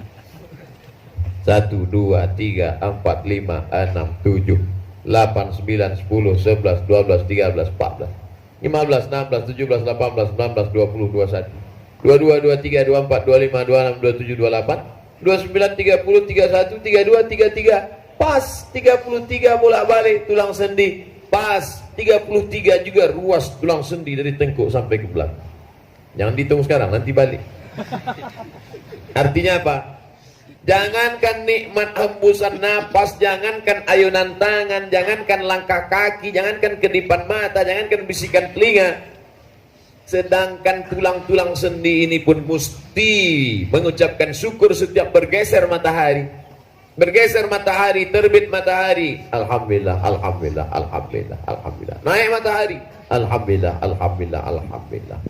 1 2 3 4 5 6 7 8 9 10 11 12 13 14. 15 16 17 18 19 20 21. 22, 23, 24, 25, 26, 27, 28, 29, 30, 31, 32, 33. Pas 33 bolak-balik tulang sendi. Pas 33 juga ruas tulang sendi dari tengkuk sampai ke belakang. Jangan dihitung sekarang, nanti balik. Artinya apa? Jangankan nikmat hembusan napas, jangankan ayunan tangan, jangankan langkah kaki, jangankan kedipan mata, jangankan bisikan telinga. Sedangkan tulang-tulang sendi ini pun mesti mengucapkan syukur setiap bergeser matahari. Bergeser matahari, terbit matahari, alhamdulillah, alhamdulillah, alhamdulillah, alhamdulillah. Naik matahari, alhamdulillah, alhamdulillah, alhamdulillah.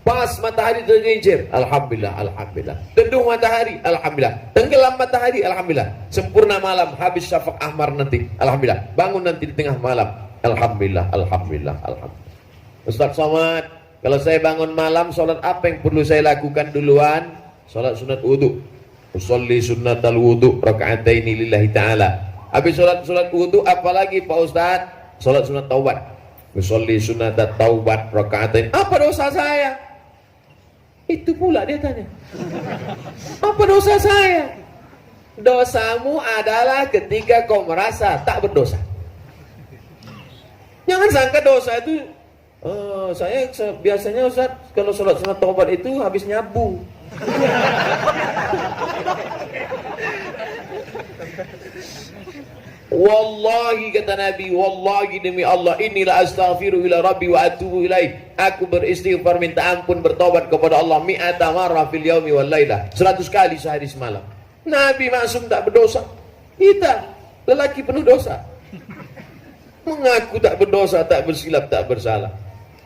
Pas matahari tergelincir, alhamdulillah, alhamdulillah. Teduh matahari, alhamdulillah. Tenggelam matahari, alhamdulillah. Sempurna malam, habis syafaq ahmar nanti, alhamdulillah. Bangun nanti di tengah malam, alhamdulillah, alhamdulillah, alhamdulillah. Ustaz Somad, kalau saya bangun malam, sholat apa yang perlu saya lakukan duluan? Sholat sunat wudu. Usolli sunnatal wudu raka'ataini lillahi ta'ala. Habis sholat wudu, apalagi Pak Ustaz? Sholat sunat taubat. Usolli sunnatat taubat raka'atain. Apa dosa saya? Itu pula dia tanya. Apa dosa saya? Dosamu adalah ketika kau merasa tak berdosa. Jangan sangka dosa itu saya biasanya Ustaz kalau sholat sunat taubat itu habis nyabu. Wallahi kata Nabi, wallahi demi Allah, inilah astaghfiru ila rabbi wa atubu ilaih. Aku beristighfar minta ampun bertobat kepada Allah mi'ata marrah fil yaumi wal lailah, 100 kali sehari semalam. Nabi maksum tak berdosa. Kita lelaki penuh dosa. Mengaku tak berdosa, tak bersilap, tak bersalah.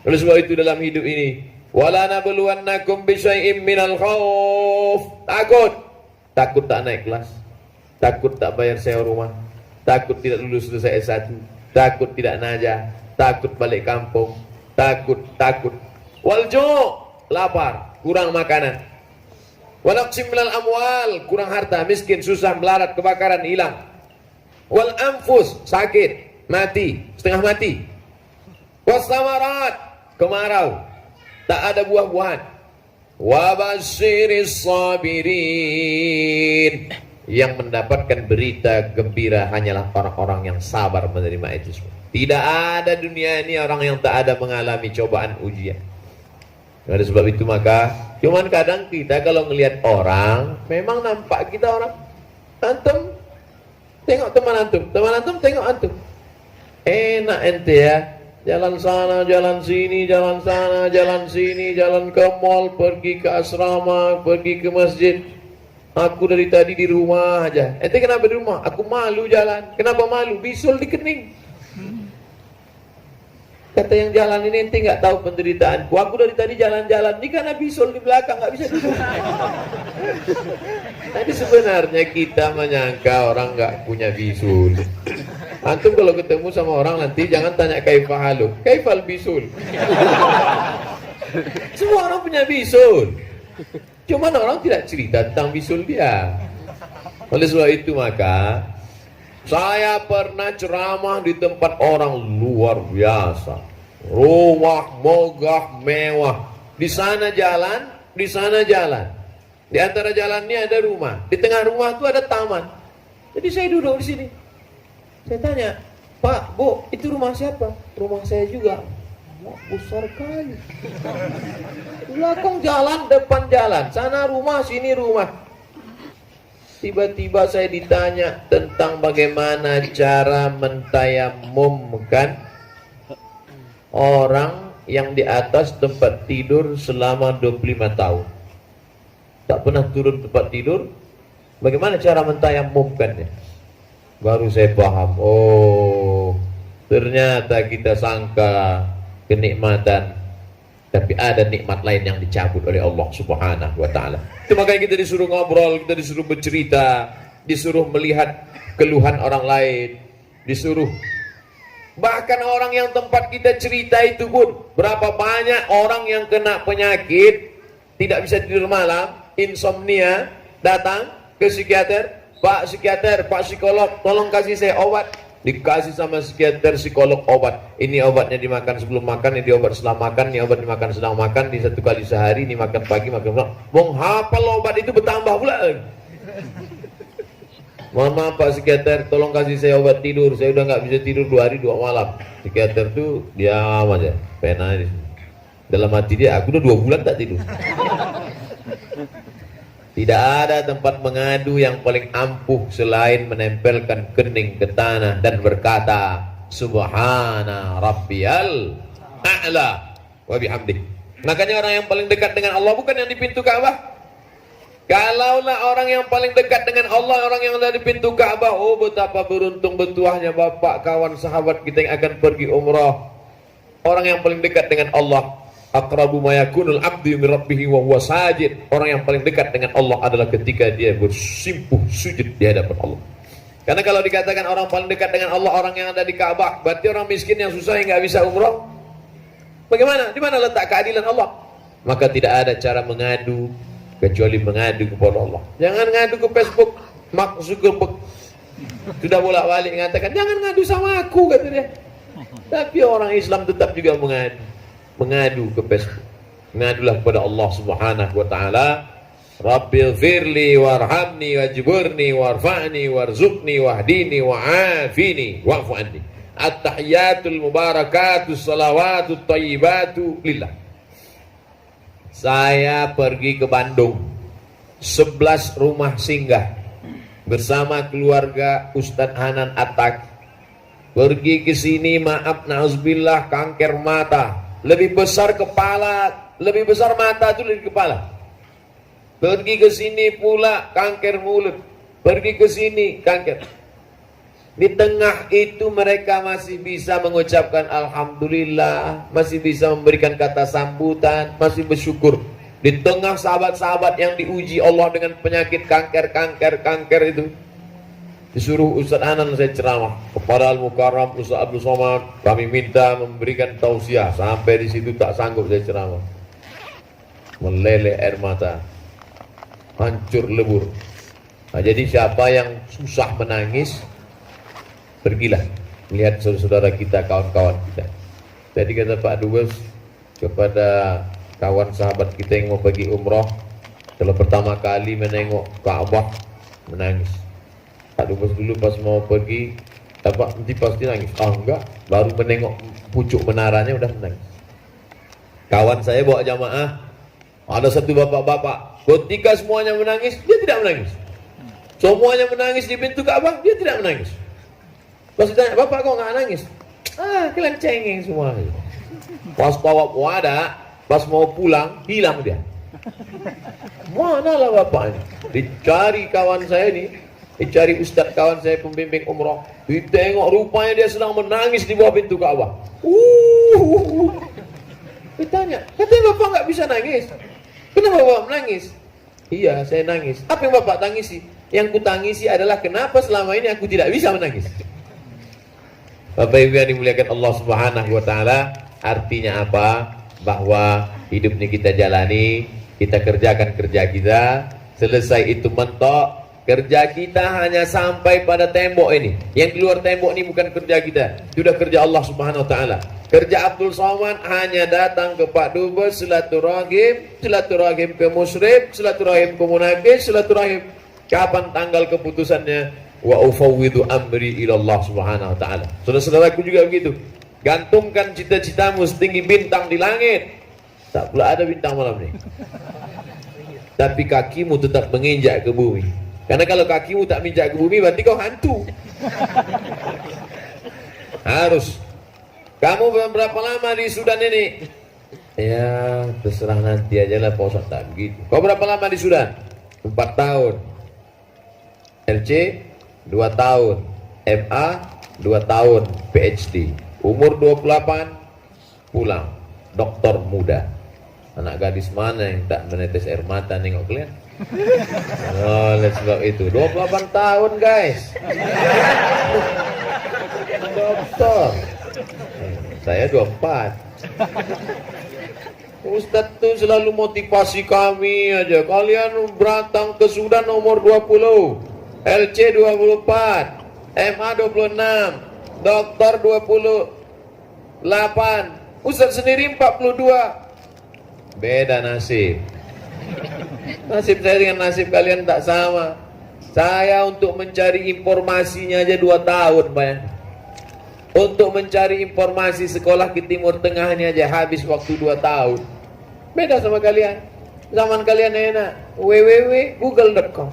Oleh sebab itu dalam hidup ini, wala nabluwannakum bisyai'im minal khauf. Takut tak naik kelas, takut tak bayar sewa rumah, takut tidak lulus selesai S1, takut tidak najah, takut balik kampung, takut. Waljo', lapar, kurang makanan. Walaqsim minal amwal, kurang harta, miskin, susah, melarat, kebakaran, hilang. Wal anfus, sakit, mati, setengah mati. Wasamarat, kemarau, tak ada buah-buahan. Wabashiris sabirin, yang mendapatkan berita gembira hanyalah orang-orang yang sabar menerima itu semua. Tidak ada dunia ini orang yang tak ada mengalami cobaan ujian. Oleh sebab itu maka, cuman kadang kita kalau ngelihat orang, memang nampak kita orang. Antum tengok teman antum tengok antum. Enak ente ya. Jalan sana, jalan sini, jalan sana, jalan sini, jalan ke mall, pergi ke asrama, pergi ke masjid. Aku dari tadi di rumah aja. Ente kenapa di rumah? Aku malu jalan. Kenapa malu? Bisul di kening. Kata yang jalan ini ente nggak tahu penderitaanku. Aku dari tadi jalan-jalan. Ini karena bisul di belakang nggak bisa duduk. Tadi sebenarnya kita menyangka orang nggak punya bisul. Antum kalau ketemu sama orang nanti jangan tanya kaifal haluk, kaifal bisul. Semua orang punya bisul. Cuman orang tidak cerita tentang bisul dia. Oleh sebab itu maka saya pernah ceramah di tempat orang luar biasa. Rumah megah mewah. Di sana jalan, di sana jalan. Di antara jalannya ada rumah. Di tengah rumah itu ada taman. Jadi saya duduk di sini. Saya tanya, Pak, Bu, itu rumah siapa? Rumah saya juga. Wah, besar kali. Belakang jalan, depan jalan. Sana rumah, sini rumah. Tiba-tiba saya ditanya tentang bagaimana cara mentayamumkan orang yang di atas tempat tidur selama 25 tahun. Tak pernah turun tempat tidur. Bagaimana cara mentayamumkannya? Baru saya paham, oh ternyata kita sangka kenikmatan, tapi ada nikmat lain yang dicabut oleh Allah Subhanahu wa ta'ala. Itu makanya kita disuruh ngobrol, kita disuruh bercerita, disuruh melihat keluhan orang lain, disuruh bahkan orang yang tempat kita cerita itu pun, berapa banyak orang yang kena penyakit tidak bisa tidur malam, insomnia, datang ke psikiater. Pak psikiater, Pak psikolog, tolong kasih saya obat. Dikasih sama psikiater, psikolog obat. Ini obatnya dimakan sebelum makan, ini obat setelah makan, ini obat dimakan sedang makan, di 1 kali sehari, ini makan pagi, makan malam. Menghafal obat itu bertambah pula. Mohon maaf Pak psikiater, tolong kasih saya obat tidur. Saya udah nggak bisa tidur 2 hari 2 malam. Psikiater tuh diam aja, pena di sini. Dalam hati dia, aku udah 2 bulan tak tidur. Tidak ada tempat mengadu yang paling ampuh selain menempelkan kening ke tanah dan berkata, Subhana Rabbiyal A'la wa bihamdih. Makanya orang yang paling dekat dengan Allah bukan yang di pintu Ka'bah. Kalaulah orang yang paling dekat dengan Allah, orang yang ada di pintu Ka'bah, oh betapa beruntung bertuahnya bapak, kawan, sahabat kita yang akan pergi umrah. Orang yang paling dekat dengan Allah, aqrabu ma yakunul abdu min rabbih wa huwa sajid. Orang yang paling dekat dengan Allah adalah ketika dia bersimpuh sujud di hadapan Allah. Karena kalau dikatakan orang paling dekat dengan Allah orang yang ada di Ka'bah, berarti orang miskin yang susah yang nggak bisa umrah. Bagaimana? Di mana letak keadilan Allah? Maka tidak ada cara mengadu kecuali mengadu kepada Allah. Jangan ngadu ke Facebook. Mark Zuckerberg sudah bolak-balik mengatakan jangan ngadu sama aku, kata dia. Tapi orang Islam tetap juga mengadu ke Facebook. Mengadulah kepada Allah Subhanahu wa taala. Rabbil firli warhamni wajburni warfa'ni warzuqni wahdini wa'afini wa'fu anni. At-tahiyatul mubarakatus salawatut thayyibatu lillah. Saya pergi ke Bandung, 11 rumah singgah bersama keluarga Ustadz Hanan Atak. Pergi ke sini, maaf na'udzubillah, kanker mata. Lebih besar kepala, lebih besar mata itu dari kepala. Pergi ke sini pula kanker mulut. Pergi ke sini kanker. Di tengah itu mereka masih bisa mengucapkan alhamdulillah, masih bisa memberikan kata sambutan, masih bersyukur. Di tengah sahabat-sahabat yang diuji Allah dengan penyakit kanker itu, disuruh Ustadz Hanan saya ceramah kepada Al-Mukarram Ustadz Abdul Somad. Kami minta memberikan tausiah. Sampai di situ tak sanggup saya ceramah, meleleh air mata, hancur lebur. Nah, jadi siapa yang susah menangis, pergilah melihat saudara-saudara kita, kawan-kawan kita. Tadi kata Pak Dubes kepada kawan sahabat kita yang mau pergi umroh, kalau pertama kali menengok Ka'bah menangis. Pak Dubes dulu pas mau pergi, nanti pasti nangis. Enggak, baru menengok pucuk menaranya udah menangis. Kawan saya bawa jamaah, ada satu bapak-bapak, ketika semuanya menangis, dia tidak menangis. Semuanya menangis di pintu Ka'bah, dia tidak menangis. Pas ditanya, bapak kok nggak nangis? Kalian cengeng semua. Pas bawa wadah, pas mau pulang, hilang dia. Mana lah bapak ini? Dicari kawan saya ini, dicari ustadz kawan saya pembimbing umroh. Ditengok rupanya dia sedang menangis di bawah pintu Ka'bah. Ditanya, katanya bapak nggak bisa nangis. Kenapa bapak menangis? Iya, saya nangis. Apa yang bapak tangisi? Yang ku tangisi adalah kenapa selama ini aku tidak bisa menangis. Bapak Ibu yang dimuliakan Allah Subhanahu wa taala, artinya apa? Bahwa hidup ini kita jalani, kita kerjakan kerja kita, selesai itu mentok, kerja kita hanya sampai pada tembok ini. Yang di luar tembok ini bukan kerja kita, sudah kerja Allah Subhanahu wa taala. Kerja Abdul Somad hanya datang ke Pak Dubes, silaturahim ke musyrib, silaturahim ke munakis, silaturahim kapan tanggal keputusannya. Wa ufawwidu amri ila Allah Subhanahu wa taala. Saudara-saudaraku juga begitu. Gantungkan cita-citamu setinggi bintang di langit. Tak pula ada bintang malam ini. Tapi kakimu tetap menginjak ke bumi. Karena kalau kakimu tak menginjak ke bumi, berarti kau hantu. Harus. Kamu berapa lama di Sudan ini? Ya, terserah nanti aja lah Pak Ustaz, tak begitu. Kau berapa lama di Sudan? 4 tahun. LC 2 tahun, MA 2 tahun, PhD, umur 28, pulang, doktor muda. Anak gadis mana yang tak menetes air mata nengok kalian? Oleh sebab itu 28 tahun guys, dokter. Saya 24. Ustadz tuh selalu motivasi kami aja. Kalian datang ke Sudan nomor 20, LC 24, MA 26, dokter 28, ustaz sendiri 42. Beda nasib. Nasib saya dengan nasib kalian tak sama. Saya untuk mencari informasinya aja 2 tahun, Pak. Untuk mencari informasi sekolah ke Timur Tengah ini aja habis waktu 2 tahun. Beda sama kalian. Zaman kalian enak. www.google.com,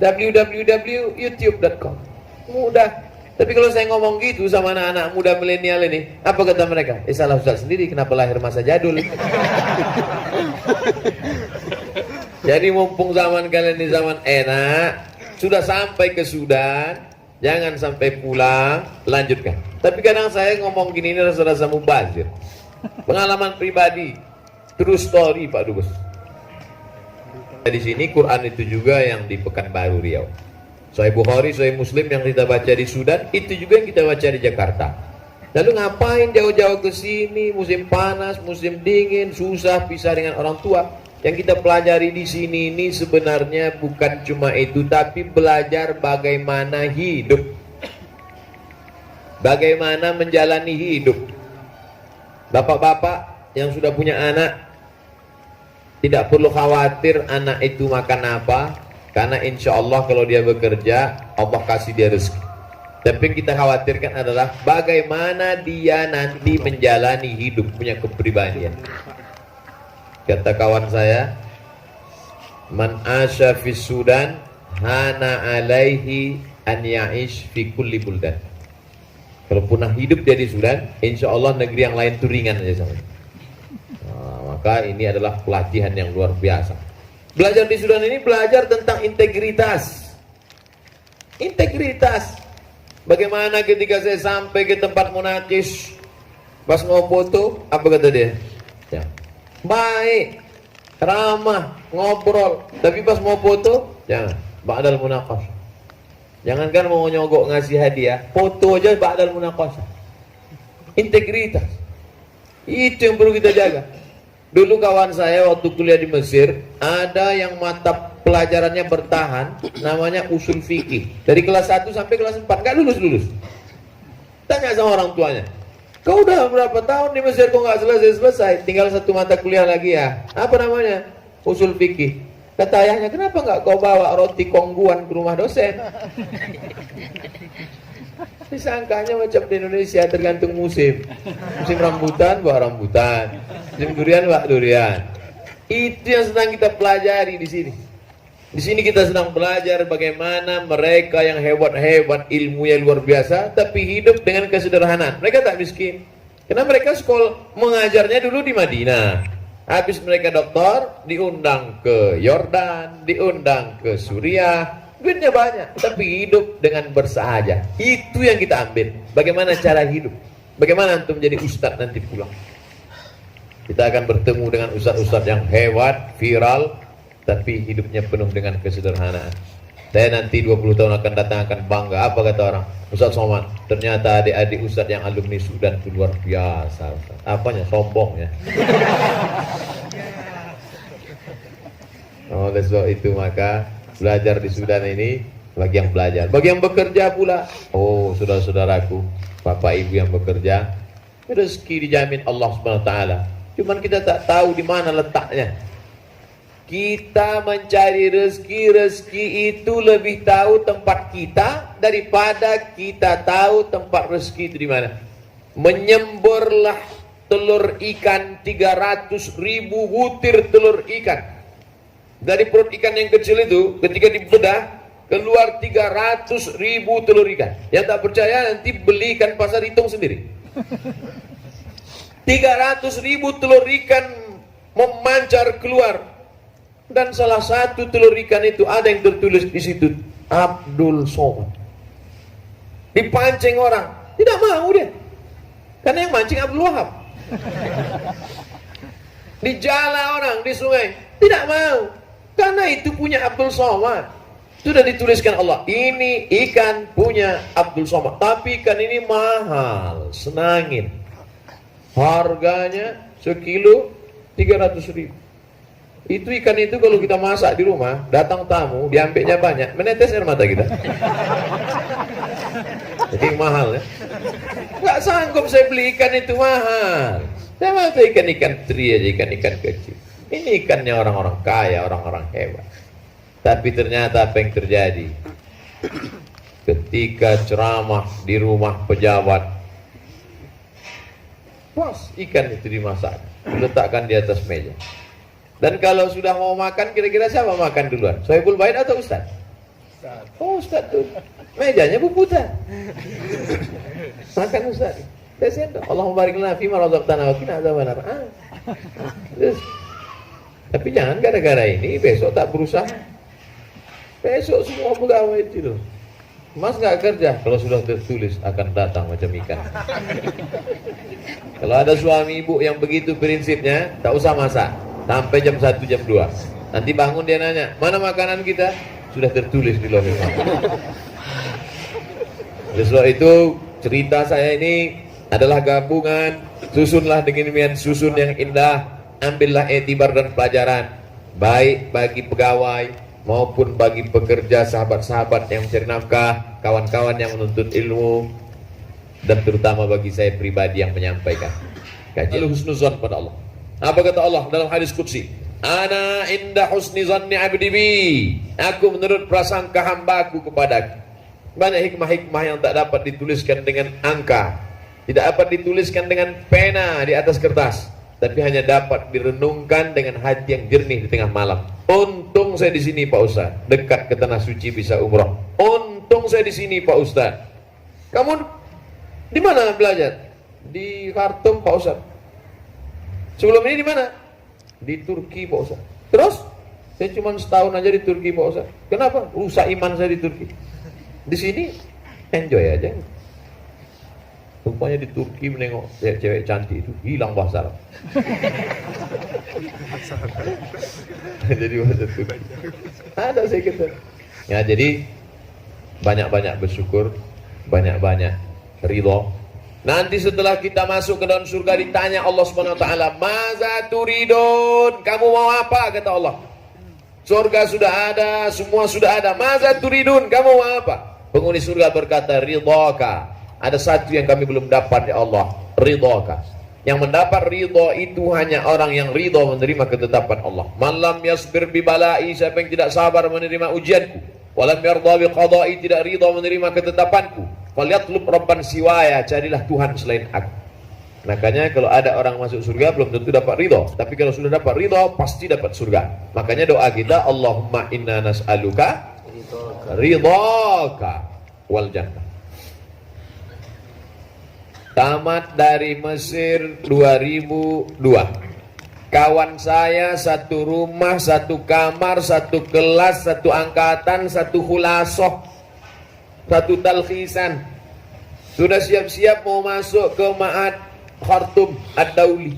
www.youtube.com. Mudah. Tapi kalau saya ngomong gitu sama anak-anak muda milenial ini, apa kata mereka? Salah ustaz sendiri, kenapa lahir masa jadul? Jadi mumpung zaman kalian ini zaman enak, sudah sampai ke Sudan, jangan sampai pulang, lanjutkan. Tapi kadang saya ngomong gini ini rasa-rasa mubazir. Pengalaman pribadi, true story Pak Dubes. Di sini Quran itu juga yang di Pekanbaru Riau. Sahih Bukhari, Sahih Muslim yang kita baca di Sudan, itu juga yang kita baca di Jakarta. Lalu ngapain jauh-jauh ke sini, musim panas, musim dingin, susah pisah dengan orang tua. Yang kita pelajari di sini ini sebenarnya bukan cuma itu, tapi belajar bagaimana hidup. Bagaimana menjalani hidup. Bapak-bapak yang sudah punya anak, tidak perlu khawatir anak itu makan apa. Karena insya Allah kalau dia bekerja, Allah kasih dia rezeki. Tapi yang kita khawatirkan adalah bagaimana dia nanti menjalani hidup, punya kepribadian. Kata kawan saya, man asya fi Sudan hana alaihi an ya'ish fi kulli buldan. Kalau pernah hidup dia di Sudan, insya Allah negeri yang lain itu ringan aja sama. Nah, maka ini adalah pelatihan yang luar biasa. Belajar di Sudan ini belajar tentang integritas. Integritas. Bagaimana ketika saya sampai ke tempat munakis, pas mau foto, apa kata dia? Ya. Baik, ramah, ngobrol. Tapi pas mau foto, jangan. Ba'dal munaqash. Jangankan mau nyogok ngasih hadiah, foto aja ba'dal munaqash. Integritas. Itu yang perlu kita jaga. Dulu kawan saya waktu kuliah di Mesir, ada yang mata pelajarannya bertahan, namanya usul fikih. Dari kelas 1 sampai kelas 4, nggak lulus-lulus. Tanya sama orang tuanya, kau udah berapa tahun di Mesir kok nggak selesai-selesai? Tinggal 1 mata kuliah lagi ya. Apa namanya? Usul fikih. Kata ayahnya, kenapa nggak kau bawa roti kongguan ke rumah dosen? Disangkanya macam di Indonesia tergantung musim. Musim rambutan bawa rambutan, musim durian bawa durian. Itu yang sedang kita pelajari di sini. Di sini kita sedang belajar bagaimana mereka yang hebat-hebat, ilmunya luar biasa, tapi hidup dengan kesederhanaan. Mereka tak miskin, karena mereka sekolah mengajarnya dulu di Madinah. Habis mereka doktor, diundang ke Yordan, diundang ke Suriah. Duitnya banyak, tapi hidup dengan bersahaja. Itu yang kita ambil. Bagaimana cara hidup? Bagaimana antum menjadi ustadz nanti pulang? Kita akan bertemu dengan ustadz-ustadz yang hebat, viral, tapi hidupnya penuh dengan kesederhanaan. Saya nanti 20 tahun akan datang akan bangga. Apa kata orang? Ustadz Somad, ternyata adik-adik ustadz yang alumni Sudan itu luar biasa. Ustadz. Apanya? Sombong ya. Oleh sebab itu maka belajar di Sudan ini bagi yang belajar, bagi yang bekerja pula. Oh, saudara-saudaraku, bapak ibu yang bekerja, rezeki dijamin Allah Subhanahu wa taala. Cuman kita tak tahu di mana letaknya. Kita mencari rezeki itu lebih tahu tempat kita daripada kita tahu tempat rezeki itu di mana. Menyemburlah telur ikan 300.000 butir telur ikan. Dari perut ikan yang kecil itu, ketika dibedah, keluar 300.000 telur ikan. Yang tak percaya nanti beli ikan pasar, hitung sendiri. 300.000 telur ikan memancar keluar. Dan salah satu telur ikan itu ada yang tertulis di situ, Abdul Somad. Dipancing orang, tidak mau dia. Karena yang mancing Abdul Wahab. Dijala orang di sungai, tidak mau. Karena itu punya Abdul Somad. Sudah dituliskan Allah, ini ikan punya Abdul Somad. Tapi ikan ini mahal, senangin. Harganya sekilo 300.000. Itu ikan itu kalau kita masak di rumah, datang tamu, diambilnya banyak, menetes air mata kita. Jadi mahal ya. Nggak sanggup saya beli ikan itu mahal. Saya mau ikan-ikan teri aja, ikan-ikan kecil. Ini ikannya orang-orang kaya, orang-orang hebat. Tapi ternyata apa yang terjadi? Ketika ceramah di rumah pejabat, pas ikan itu dimasak, diletakkan di atas meja. Dan kalau sudah mau makan, kira-kira siapa makan duluan? Sohibul Bait atau Ustaz? Oh, Ustaz tuh. Mejanya bubutan. Makan Ustaz. Saya sendok. Allahumma barik lana fima razaqtana wa qina adzabannar. Terus. Tapi jangan gara-gara ini besok tak berusaha. Besok semua pegawai itu loh. Mas nggak kerja, kalau sudah tertulis akan datang macam ikan. Kalau ada suami ibu yang begitu prinsipnya, tak usah masak sampai jam 1 jam 2. Nanti bangun dia nanya, mana makanan kita? Sudah tertulis di lohir. Oleh sebab itu cerita saya ini adalah gabungan, susunlah dengan susun yang indah, ambillah etibar dan pelajaran, baik bagi pegawai maupun bagi pekerja, sahabat-sahabat yang mencari nafkah, kawan-kawan yang menuntut ilmu, dan terutama bagi saya pribadi yang menyampaikan. Kajilah husnuzan pada Allah. Apa kata Allah dalam hadis qudsi? Ana inda husni zanni abdi bi. Aku menurut prasangka hambaku kepadaku. Banyak hikmah-hikmah yang tak dapat dituliskan dengan angka, tidak dapat dituliskan dengan pena di atas kertas, tapi hanya dapat direnungkan dengan hati yang jernih di tengah malam. Untung saya di sini Pak Ustaz, dekat ke tanah suci bisa umroh. Untung saya di sini Pak Ustaz. Kamu di mana belajar? Di Khartoum Pak Ustaz. Sebelum ini di mana? Di Turki Pak Ustaz. Terus saya cuma setahun aja di Turki Pak Ustaz. Kenapa? Rusak iman saya di Turki. Di sini enjoy aja. Rupanya di Turki menengok cewek cantik itu hilang bahasa Arab. Jadi bahasa Turki. Ada saya kata. Ya jadi banyak-banyak bersyukur, banyak-banyak ridho. Nanti setelah kita masuk ke dalam surga ditanya Allah Subhanahu wa taala, "Maza turidun?" Kamu mau apa? Kata Allah. Surga sudah ada, semua sudah ada. "Maza turidun?" Kamu mau apa? Penghuni surga berkata, "Ridhaka." Ada satu yang kami belum dapat ya Allah, ridhaka. Yang mendapat ridho itu hanya orang yang ridho menerima ketetapan Allah. Malam yasbir bi balai, siapa yang tidak sabar menerima ujianku, walam yarda bi qada'i, tidak ridho menerima ketetapanku, falyatlub rabban siwaya, carilah Tuhan selain aku. Makanya kalau ada orang masuk surga belum tentu dapat ridho, tapi kalau sudah dapat ridho pasti dapat surga. Makanya doa kita, Allahumma inna nas'aluka ridhaka wal jannah. Tamat dari Mesir 2002. Kawan saya satu rumah, satu kamar, satu kelas, satu angkatan, satu khulasoh, satu talkhisan. Sudah siap-siap mau masuk ke Ma'had Khartoum Ad-Dauli.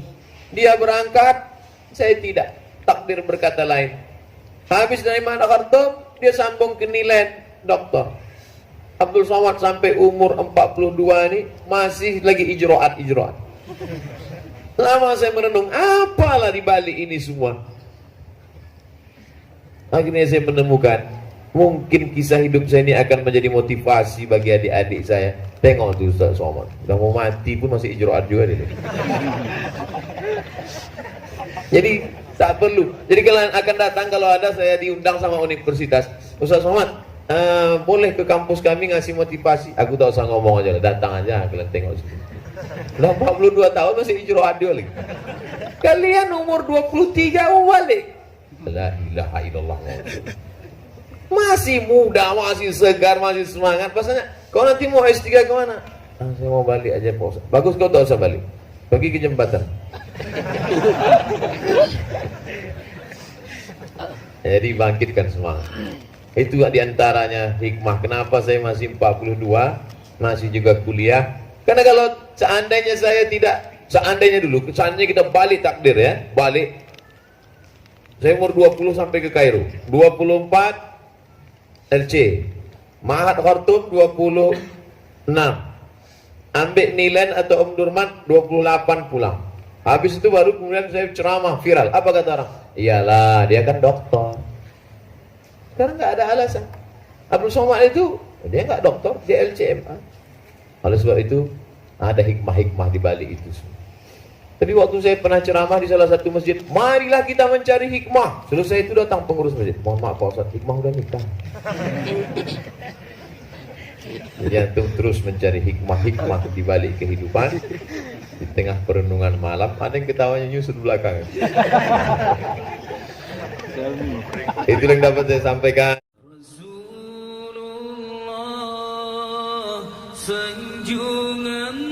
Dia berangkat, saya tidak. Takdir berkata lain. Habis dari Ma'had Khartoum, dia sambung ke Nilen, doktor. Abdul Somad sampai umur 42 ini masih lagi ijroat. Lama saya merenung, apalah di balik ini semua. Akhirnya saya menemukan, mungkin kisah hidup saya ini akan menjadi motivasi bagi adik-adik saya. Tengok tuh Ustaz Somad, udah mau mati pun masih ijroat juga dia. Jadi tak perlu. Jadi kalian akan datang kalau ada saya diundang sama universitas, Ustaz Somad, boleh ke kampus kami ngasih motivasi. Aku tak usah ngomong aja, datang aja kalian tengok sini. Udah 42 tahun masih ijroat dia lagi. Kalian umur 23 balik. La ilaha illallah. Masih muda, masih segar, masih semangat. Pasanya kau nanti mau S3 ke mana? Saya mau balik aja Pak Ustaz. Bagus, kau tak usah balik. Pergi ke jembatan. Jadi bangkitkan semangat. Itu diantaranya hikmah kenapa saya masih 42, masih juga kuliah. Karena kalau seandainya saya tidak, seandainya kita balik takdir ya, balik. Saya umur 20 sampai ke Kairo, 24 LC, Ma'had Khartoum 26, ambil Nilen atau Durman 28 pulang. Habis itu baru kemudian saya ceramah viral. Apa kata orang? Iyalah dia kan dokter. Karena nggak ada alasan. Abdul Somad itu dia nggak dokter, dia LCMA. Oleh sebab itu ada hikmah-hikmah di balik itu semua. Tapi waktu saya pernah ceramah di salah satu masjid, marilah kita mencari hikmah. Selesai itu datang pengurus masjid, mohon maaf Pak Ustaz, hikmah udah nikah. Jadi antum terus mencari hikmah-hikmah di balik kehidupan. Di tengah perenungan malam ada yang ketawanya nyusut belakang. Itu yang dapat saya sampaikan. Rasulullah, sanjungan